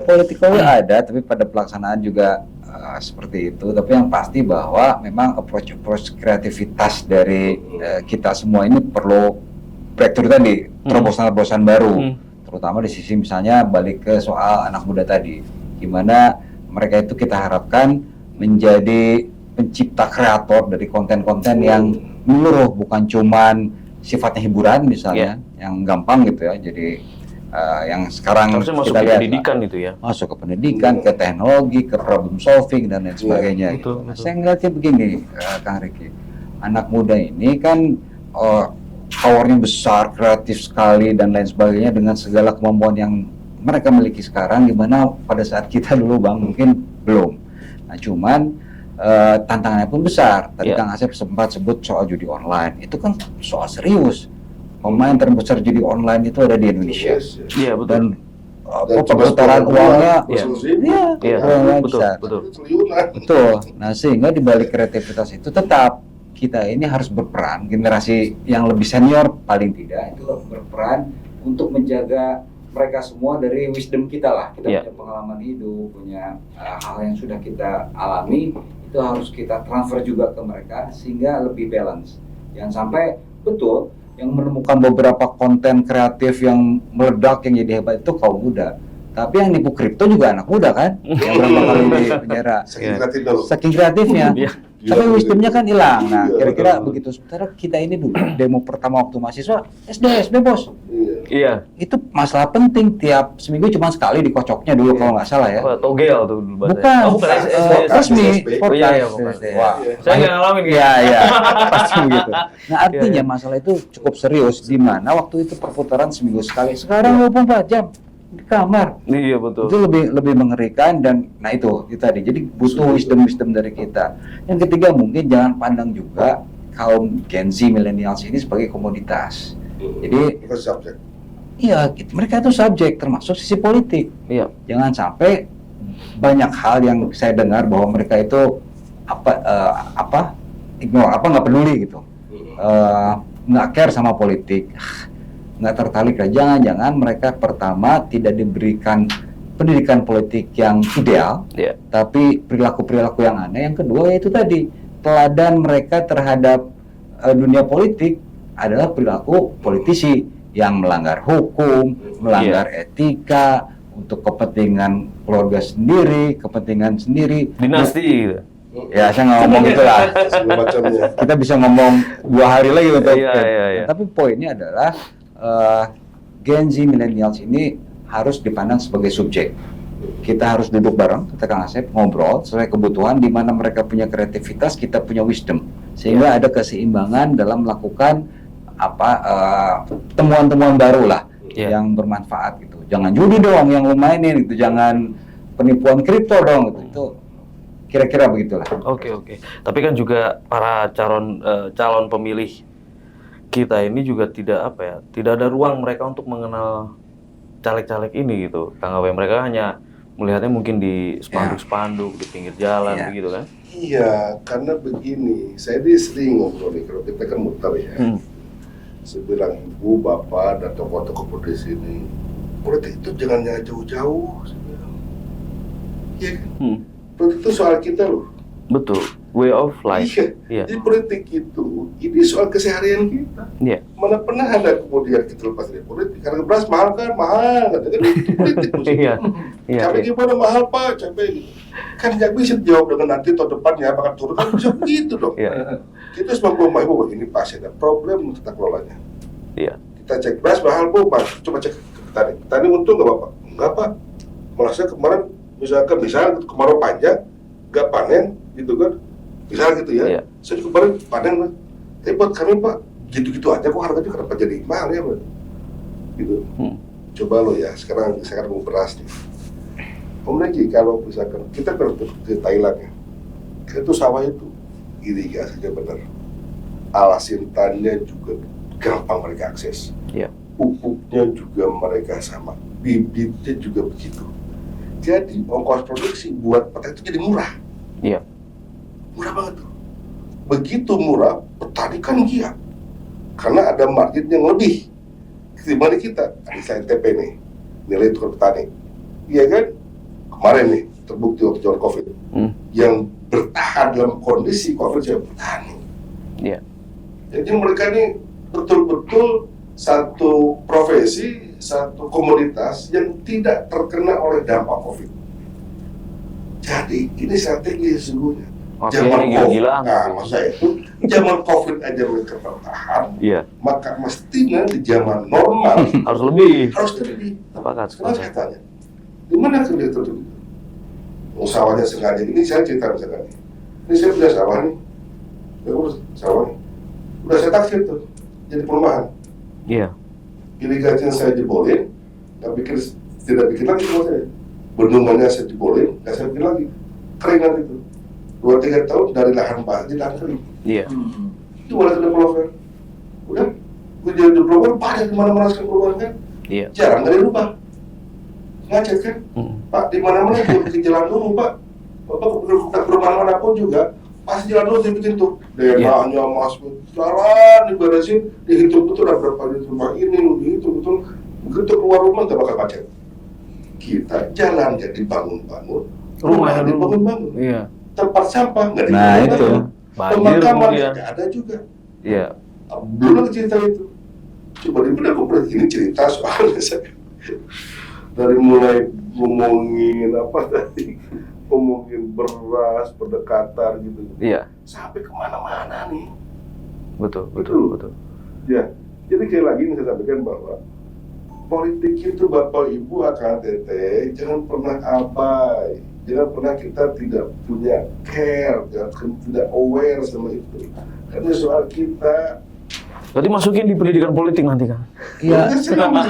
politiknya ada, tapi pada pelaksanaan juga seperti itu. Tapi yang pasti bahwa memang approach kreativitas dari kita semua ini perlu breakthrough tadi, terobosan-terobosan baru, terutama di sisi misalnya balik ke soal anak muda tadi, gimana mereka itu kita harapkan menjadi pencipta kreator dari konten-konten yang menyeluruh, bukan cuman sifatnya hiburan misalnya, yang gampang gitu ya. Jadi yang sekarang harusnya masuk kita ke lihat pendidikan itu ya. masuk ke pendidikan, ke teknologi, ke problem solving dan lain sebagainya. Betul. Saya ngeliatnya begini, Kang Riki, anak muda ini kan powernya besar, kreatif sekali dan lain sebagainya dengan segala kemampuan yang mereka miliki sekarang, gimana pada saat kita dulu Bang mungkin belum. Nah cuman tantangannya pun besar. Tadi Kang Asep sempat sebut soal judi online, itu kan soal serius. Pemain terbesar judi online itu ada di Indonesia. Iya betul. Dan perputaran uangnya betul. Betul. Nah sehingga di balik kreativitas itu tetap kita ini harus berperan, generasi yang lebih senior paling tidak itu berperan untuk menjaga mereka semua dari wisdom kita lah. Kita punya pengalaman hidup, punya hal yang sudah kita alami, itu harus kita transfer juga ke mereka sehingga lebih balance. Jangan sampai betul yang menemukan beberapa konten kreatif yang meledak yang jadi hebat itu kaum muda. Tapi yang nipu kripto juga anak muda kan, yang berapa kali di penjara. Saking kreatif dulu. Saking kreatifnya. Iya. Tapi wisdomnya kan hilang. Nah, Iya, kira-kira betul. begitu. Sementara kita ini dulu demo pertama waktu mahasiswa SD bos. Iya. Iya. Itu masalah penting tiap seminggu cuma sekali dikocoknya dulu kalau nggak salah ya. Apa, togel tuh dulu bahasanya. Bukan, Oh, bukan SD. resmi. SB. Oh iya, iya, bukan. SD. Wah. Saya nggak ngalamin gitu. Iya, iya, pasti begitu. Nah, artinya Iya, iya. masalah itu cukup serius di mana waktu itu perputaran seminggu sekali. Sekarang 24 jam di kamar. Iya betul. Itu lebih mengerikan dan nah itu tadi. Jadi butuh wisdom dari kita. Yang ketiga mungkin jangan pandang juga kaum Gen Z millennials ini sebagai komoditas. Jadi Bukan subjek. iya, mereka itu subjek termasuk sisi politik. Iya. Jangan sampai banyak hal yang saya dengar bahwa mereka itu ignore nggak peduli gitu, nggak care sama politik, nggak tertarik lah. Jangan mereka pertama tidak diberikan pendidikan politik yang ideal, Iya. tapi perilaku yang aneh. Yang kedua yaitu tadi teladan mereka terhadap dunia politik adalah perilaku politisi yang melanggar hukum, melanggar etika untuk kepentingan keluarga sendiri, kepentingan sendiri. Dinasti gitu. Ya saya nggak ngomong gitulah. Segala macamnya. Kita bisa ngomong 2 hari lagi untuk. Iya. Tapi poinnya adalah Gen Z millennials ini harus dipandang sebagai subjek. Kita harus duduk bareng, kata Kang Asep, ngobrol sesuai kebutuhan, di mana mereka punya kreativitas, kita punya wisdom, sehingga ada keseimbangan dalam melakukan temuan-temuan baru lah yang bermanfaat gitu. Jangan judi dong yang lu mainin gitu, jangan penipuan kripto dong gitu. Itu kira-kira begitulah. Oke. Tapi kan juga para calon pemilih kita ini juga tidak ada ruang mereka untuk mengenal caleg-caleg ini gitu. Kang Awe, mereka hanya melihatnya mungkin di spanduk-spanduk di pinggir jalan begitu kan? Iya, karena begini, saya sering ngobrol nih, kalau kita kan muter ya. Saya bilang, ibu, bapak, dan tokoh-tokoh di sini, politik itu jangan jauh-jauh. Saya bilang, iya kan? Politik itu soal kita loh. Betul, way of life. Iya. Jadi politik itu, ini soal keseharian kita. Iya. Mana pernah ada kemudian kita lepas dari politik, karena beras mahal kan, mahal. Kan itu politik maksudnya. Iya. Cabai gimana mahal pak, cabai gitu. Kan nggak bisa dijawab dengan nanti tahun depannya apakah turun, kan bisa begitu dong. Iya. Kita harus membawa bahwa ini pasti ada problem tata kelolanya. Iya. Kita cek beras mahal bu, pak. Coba cek ke petani. Petani untung nggak bapak? Nggak pak. Malah saya kemarin misalnya kemarau panjang, nggak panen, gitu kan? Misalnya gitu ya. Iya. Saya juga kemarin panen lah. Tapi buat kami pak, gitu-gitu aja kok harganya kenapa jadi mahal ya pak? Gitu. Coba lo ya, sekarang mau beras nih. Om lagi kalau misalkan kita ke Thailand ya, itu sawah itu irigasinya benar, alas intannya juga gampang mereka akses, pupuknya juga mereka sama, bibitnya juga begitu. Jadi ongkos produksi buat petani itu jadi murah. Iya. Murah banget tuh. Begitu murah, petani kan giat karena ada margin yang lebih dibanding kita. Misalnya TP nih, nilai tukar petani, iya kan? Kemarin nih terbukti waktu zaman COVID, yang bertahan dalam kondisi COVID saya petani. Iya. Jadi mereka ini betul-betul satu profesi, satu komoditas yang tidak terkena oleh dampak COVID. Jadi ini strategi sesungguhnya. Zaman COVID, maksud saya itu zaman COVID aja mereka bertahan. Iya. Maka mestinya di zaman normal harus lebih. Sepakat. Sekarang saya tanya, di mana kerja terjadi? Sawahnya sengaja, ini saya cerita misalkan nih. Ini saya punya sawah nih, sawah nih. Udah saya taksir tuh, jadi perumahan. Iya. Irigasinya saya jebolin, tidak bikin lagi sama saya. Bendungannya saya jebolin, nggak saya bikin lagi. Keringan itu. 2-3 tahun dari lahan basah jadi lahan kering. Iya. Itu boleh kena pullover. Udah, gue jadi pullover, padat kemana-mana sekarang pullover kan. Iya. Jarang dari rumah. Ngacet kan? Pak, di mana-mana ke jalan dulu Pak. Bapak bermana-mana pun juga pasti jalan dulu dibikin tuh. DNA-nya masuk, jalan diberesin, dihitung betul ada berapa di rumah ini, dihitung betul. Begitu keluar rumah nggak bakal macet. Kita jalan jadi bangun-bangun, rumahnya dibangun-bangun. Iya. Tempat sampah nggak Nah itu. Pemakaman nggak ada juga. Iya. Belum lagi cerita itu. Coba daripada aku ini cerita soalnya saya dari mulai ngomongin apa tadi, ngomongin beras, pendekatan gitu, Iya, sampai kemana-mana nih. betul. Ya, jadi kayak lagi ini saya sampaikan bahwa politik itu Bapak Ibu akan teteh, jangan pernah abai, jangan pernah kita tidak punya care, jangan tidak aware sama itu. Karena soal kita. Berarti masukin di pendidikan politik nanti, Kang. Iya,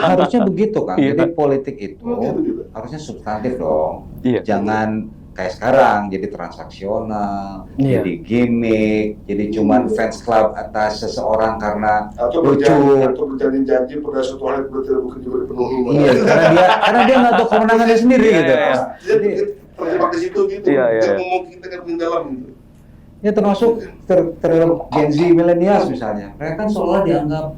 harusnya begitu kan. Iya. Jadi politik itu Gitu. harusnya substantif dong. Iya. Jangan kayak sekarang jadi transaksional, Iya. jadi gimmick, jadi cuman fans club atas seseorang karena Atau lucu. berjanji pada suatu hal yang tidak mungkin juga dipenuhi. Iya, karena dia nggak tahu kemenangannya sendiri Iya, gitu. iya. Jadi terjebak di situ gitu. Iya, iya, Dia iya. ngomong kita kan mendalam gitu. Ya termasuk terhadap Gen Z milenials misalnya, mereka kan seolah dianggap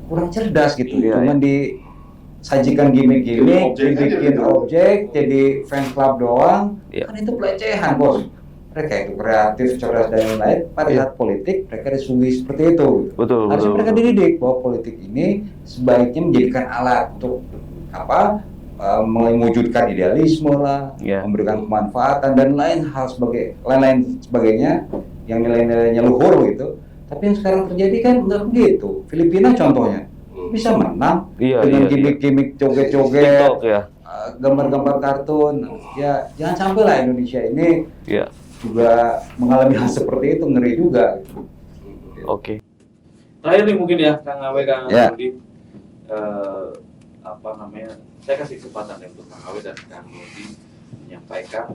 kurang cerdas gitu, Iya, cuman disajikan gimmick-gimmick, Jadi objek aja dibikin gitu. objek, jadi fan club doang, Iya. kan itu pelecehan bos. Mereka itu kreatif, cerdas dan lain-lain. Pada Iya. saat politik mereka disuguhi seperti itu. Betul. Harusnya mereka dididik bahwa politik ini sebaiknya menjadikan alat untuk apa? Mewujudkan idealisme lah, Iya. memberikan kemanfaatan dan lain-lain sebagainya yang nilai-nilainya luhur gitu. Tapi yang sekarang terjadi kan nggak begitu. Filipina contohnya bisa menang Iya, dengan iya, gimmick-gimmick joget-joget, TikTok ya. gambar-gambar kartun. Ya jangan sampai lah Indonesia ini Iya. juga mengalami hal seperti itu, ngeri juga. Oke. Terakhir nih mungkin ya, Kang Awe, Kang Ya. Dodi, saya kasih kesempatan ya untuk Kang Awe dan Kang Dodi menyampaikan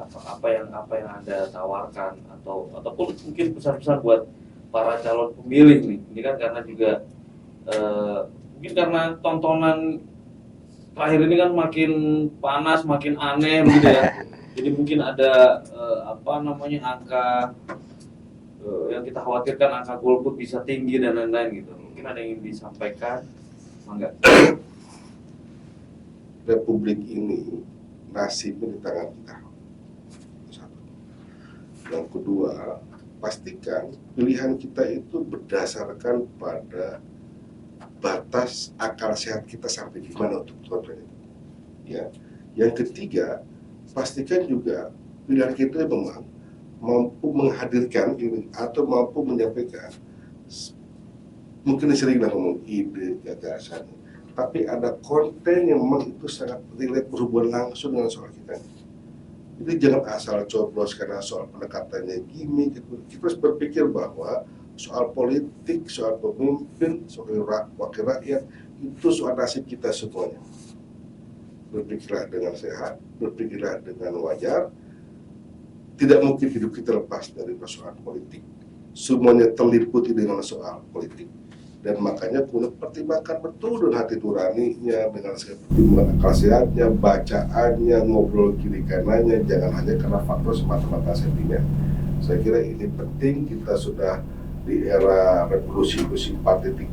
apa yang Anda tawarkan ataupun mungkin pesan-pesan buat para calon pemilih nih. Ini kan karena juga mungkin karena tontonan terakhir ini kan makin panas, makin aneh gitu ya. Jadi mungkin ada angka yang kita khawatirkan angka golput bisa tinggi dan lain-lain gitu. Mungkin ada yang ingin disampaikan, enggak? Republik ini nasibnya di tangan kita. Satu. Yang kedua, pastikan pilihan kita itu berdasarkan pada batas akal sehat kita sampai di mana untuk menentukan itu. Ya. Yang ketiga, pastikan juga pilihan kita memang mampu menghadirkan ini atau mampu menyampaikan, mungkin seringlah ngomong ide, gagasan, tapi ada konten yang memang itu sangat relate, berhubungan langsung dengan soal kita. Jadi jangan asal coblos karena soal pendekatannya gimmick. Kita harus berpikir bahwa soal politik, soal pemimpin, soal wakil rakyat, itu soal nasib kita semuanya. Berpikirlah dengan sehat, berpikirlah dengan wajar. Tidak mungkin hidup kita lepas dari persoalan politik. Semuanya terliputi dengan soal politik. Dan makanya punya pertimbangkan betul dengan hati nuraninya, dengan pertimbangan akal sehatnya, bacaannya, ngobrol kiri kanannya, jangan hanya karena faktor semata-mata sentimen. Saya kira ini penting. Kita sudah di era revolusi 4.0,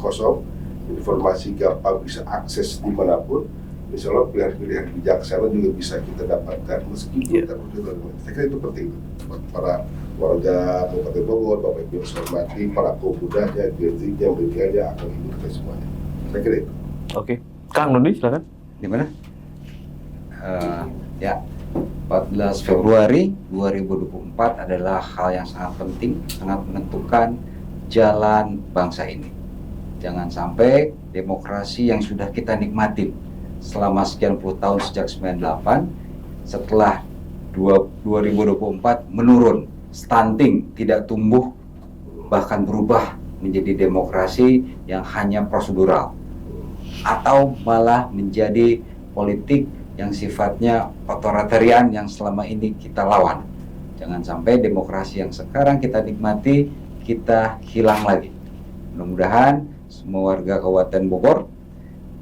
informasi gampang bisa akses dimanapun. Insya Allah pilihan-pilihan bijaksana juga bisa kita dapatkan meskipun kita berbeda. Saya kira itu penting buat para warga Kabupaten Bogor, Bapak Ibu yang saya hormati, para kaum mudanya, generasinya, milenialnya, akan ibu kita semuanya. Saya kira itu. Oke. Kang Dodi, silakan. Di mana? Ya, 14 Februari 2024 adalah hal yang sangat penting, sangat menentukan jalan bangsa ini. Jangan sampai demokrasi yang sudah kita nikmatin selama sekian puluh tahun sejak 98 setelah 2024 menurun, stunting, tidak tumbuh, bahkan berubah menjadi demokrasi yang hanya prosedural atau malah menjadi politik yang sifatnya otoritarian yang selama ini kita lawan. Jangan sampai demokrasi yang sekarang kita nikmati kita hilang lagi. Mudah-mudahan semua warga Kabupaten Bogor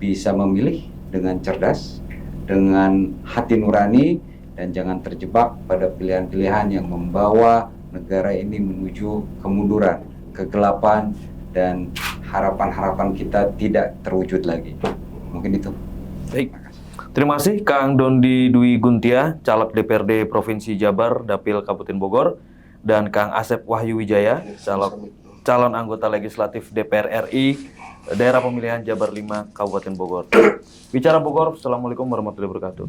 bisa memilih dengan cerdas, dengan hati nurani, dan jangan terjebak pada pilihan-pilihan yang membawa negara ini menuju kemunduran, kegelapan, dan harapan-harapan kita tidak terwujud lagi. Mungkin itu. Baik. Terima kasih Kang Dondi Dwi Guntia, caleg DPRD Provinsi Jabar, Dapil Kabupaten Bogor, dan Kang Asep Wahyu Wijaya, calon anggota legislatif DPR RI daerah pemilihan Jabar 5 Kabupaten Bogor. Bicara Bogor, Assalamualaikum warahmatullahi wabarakatuh.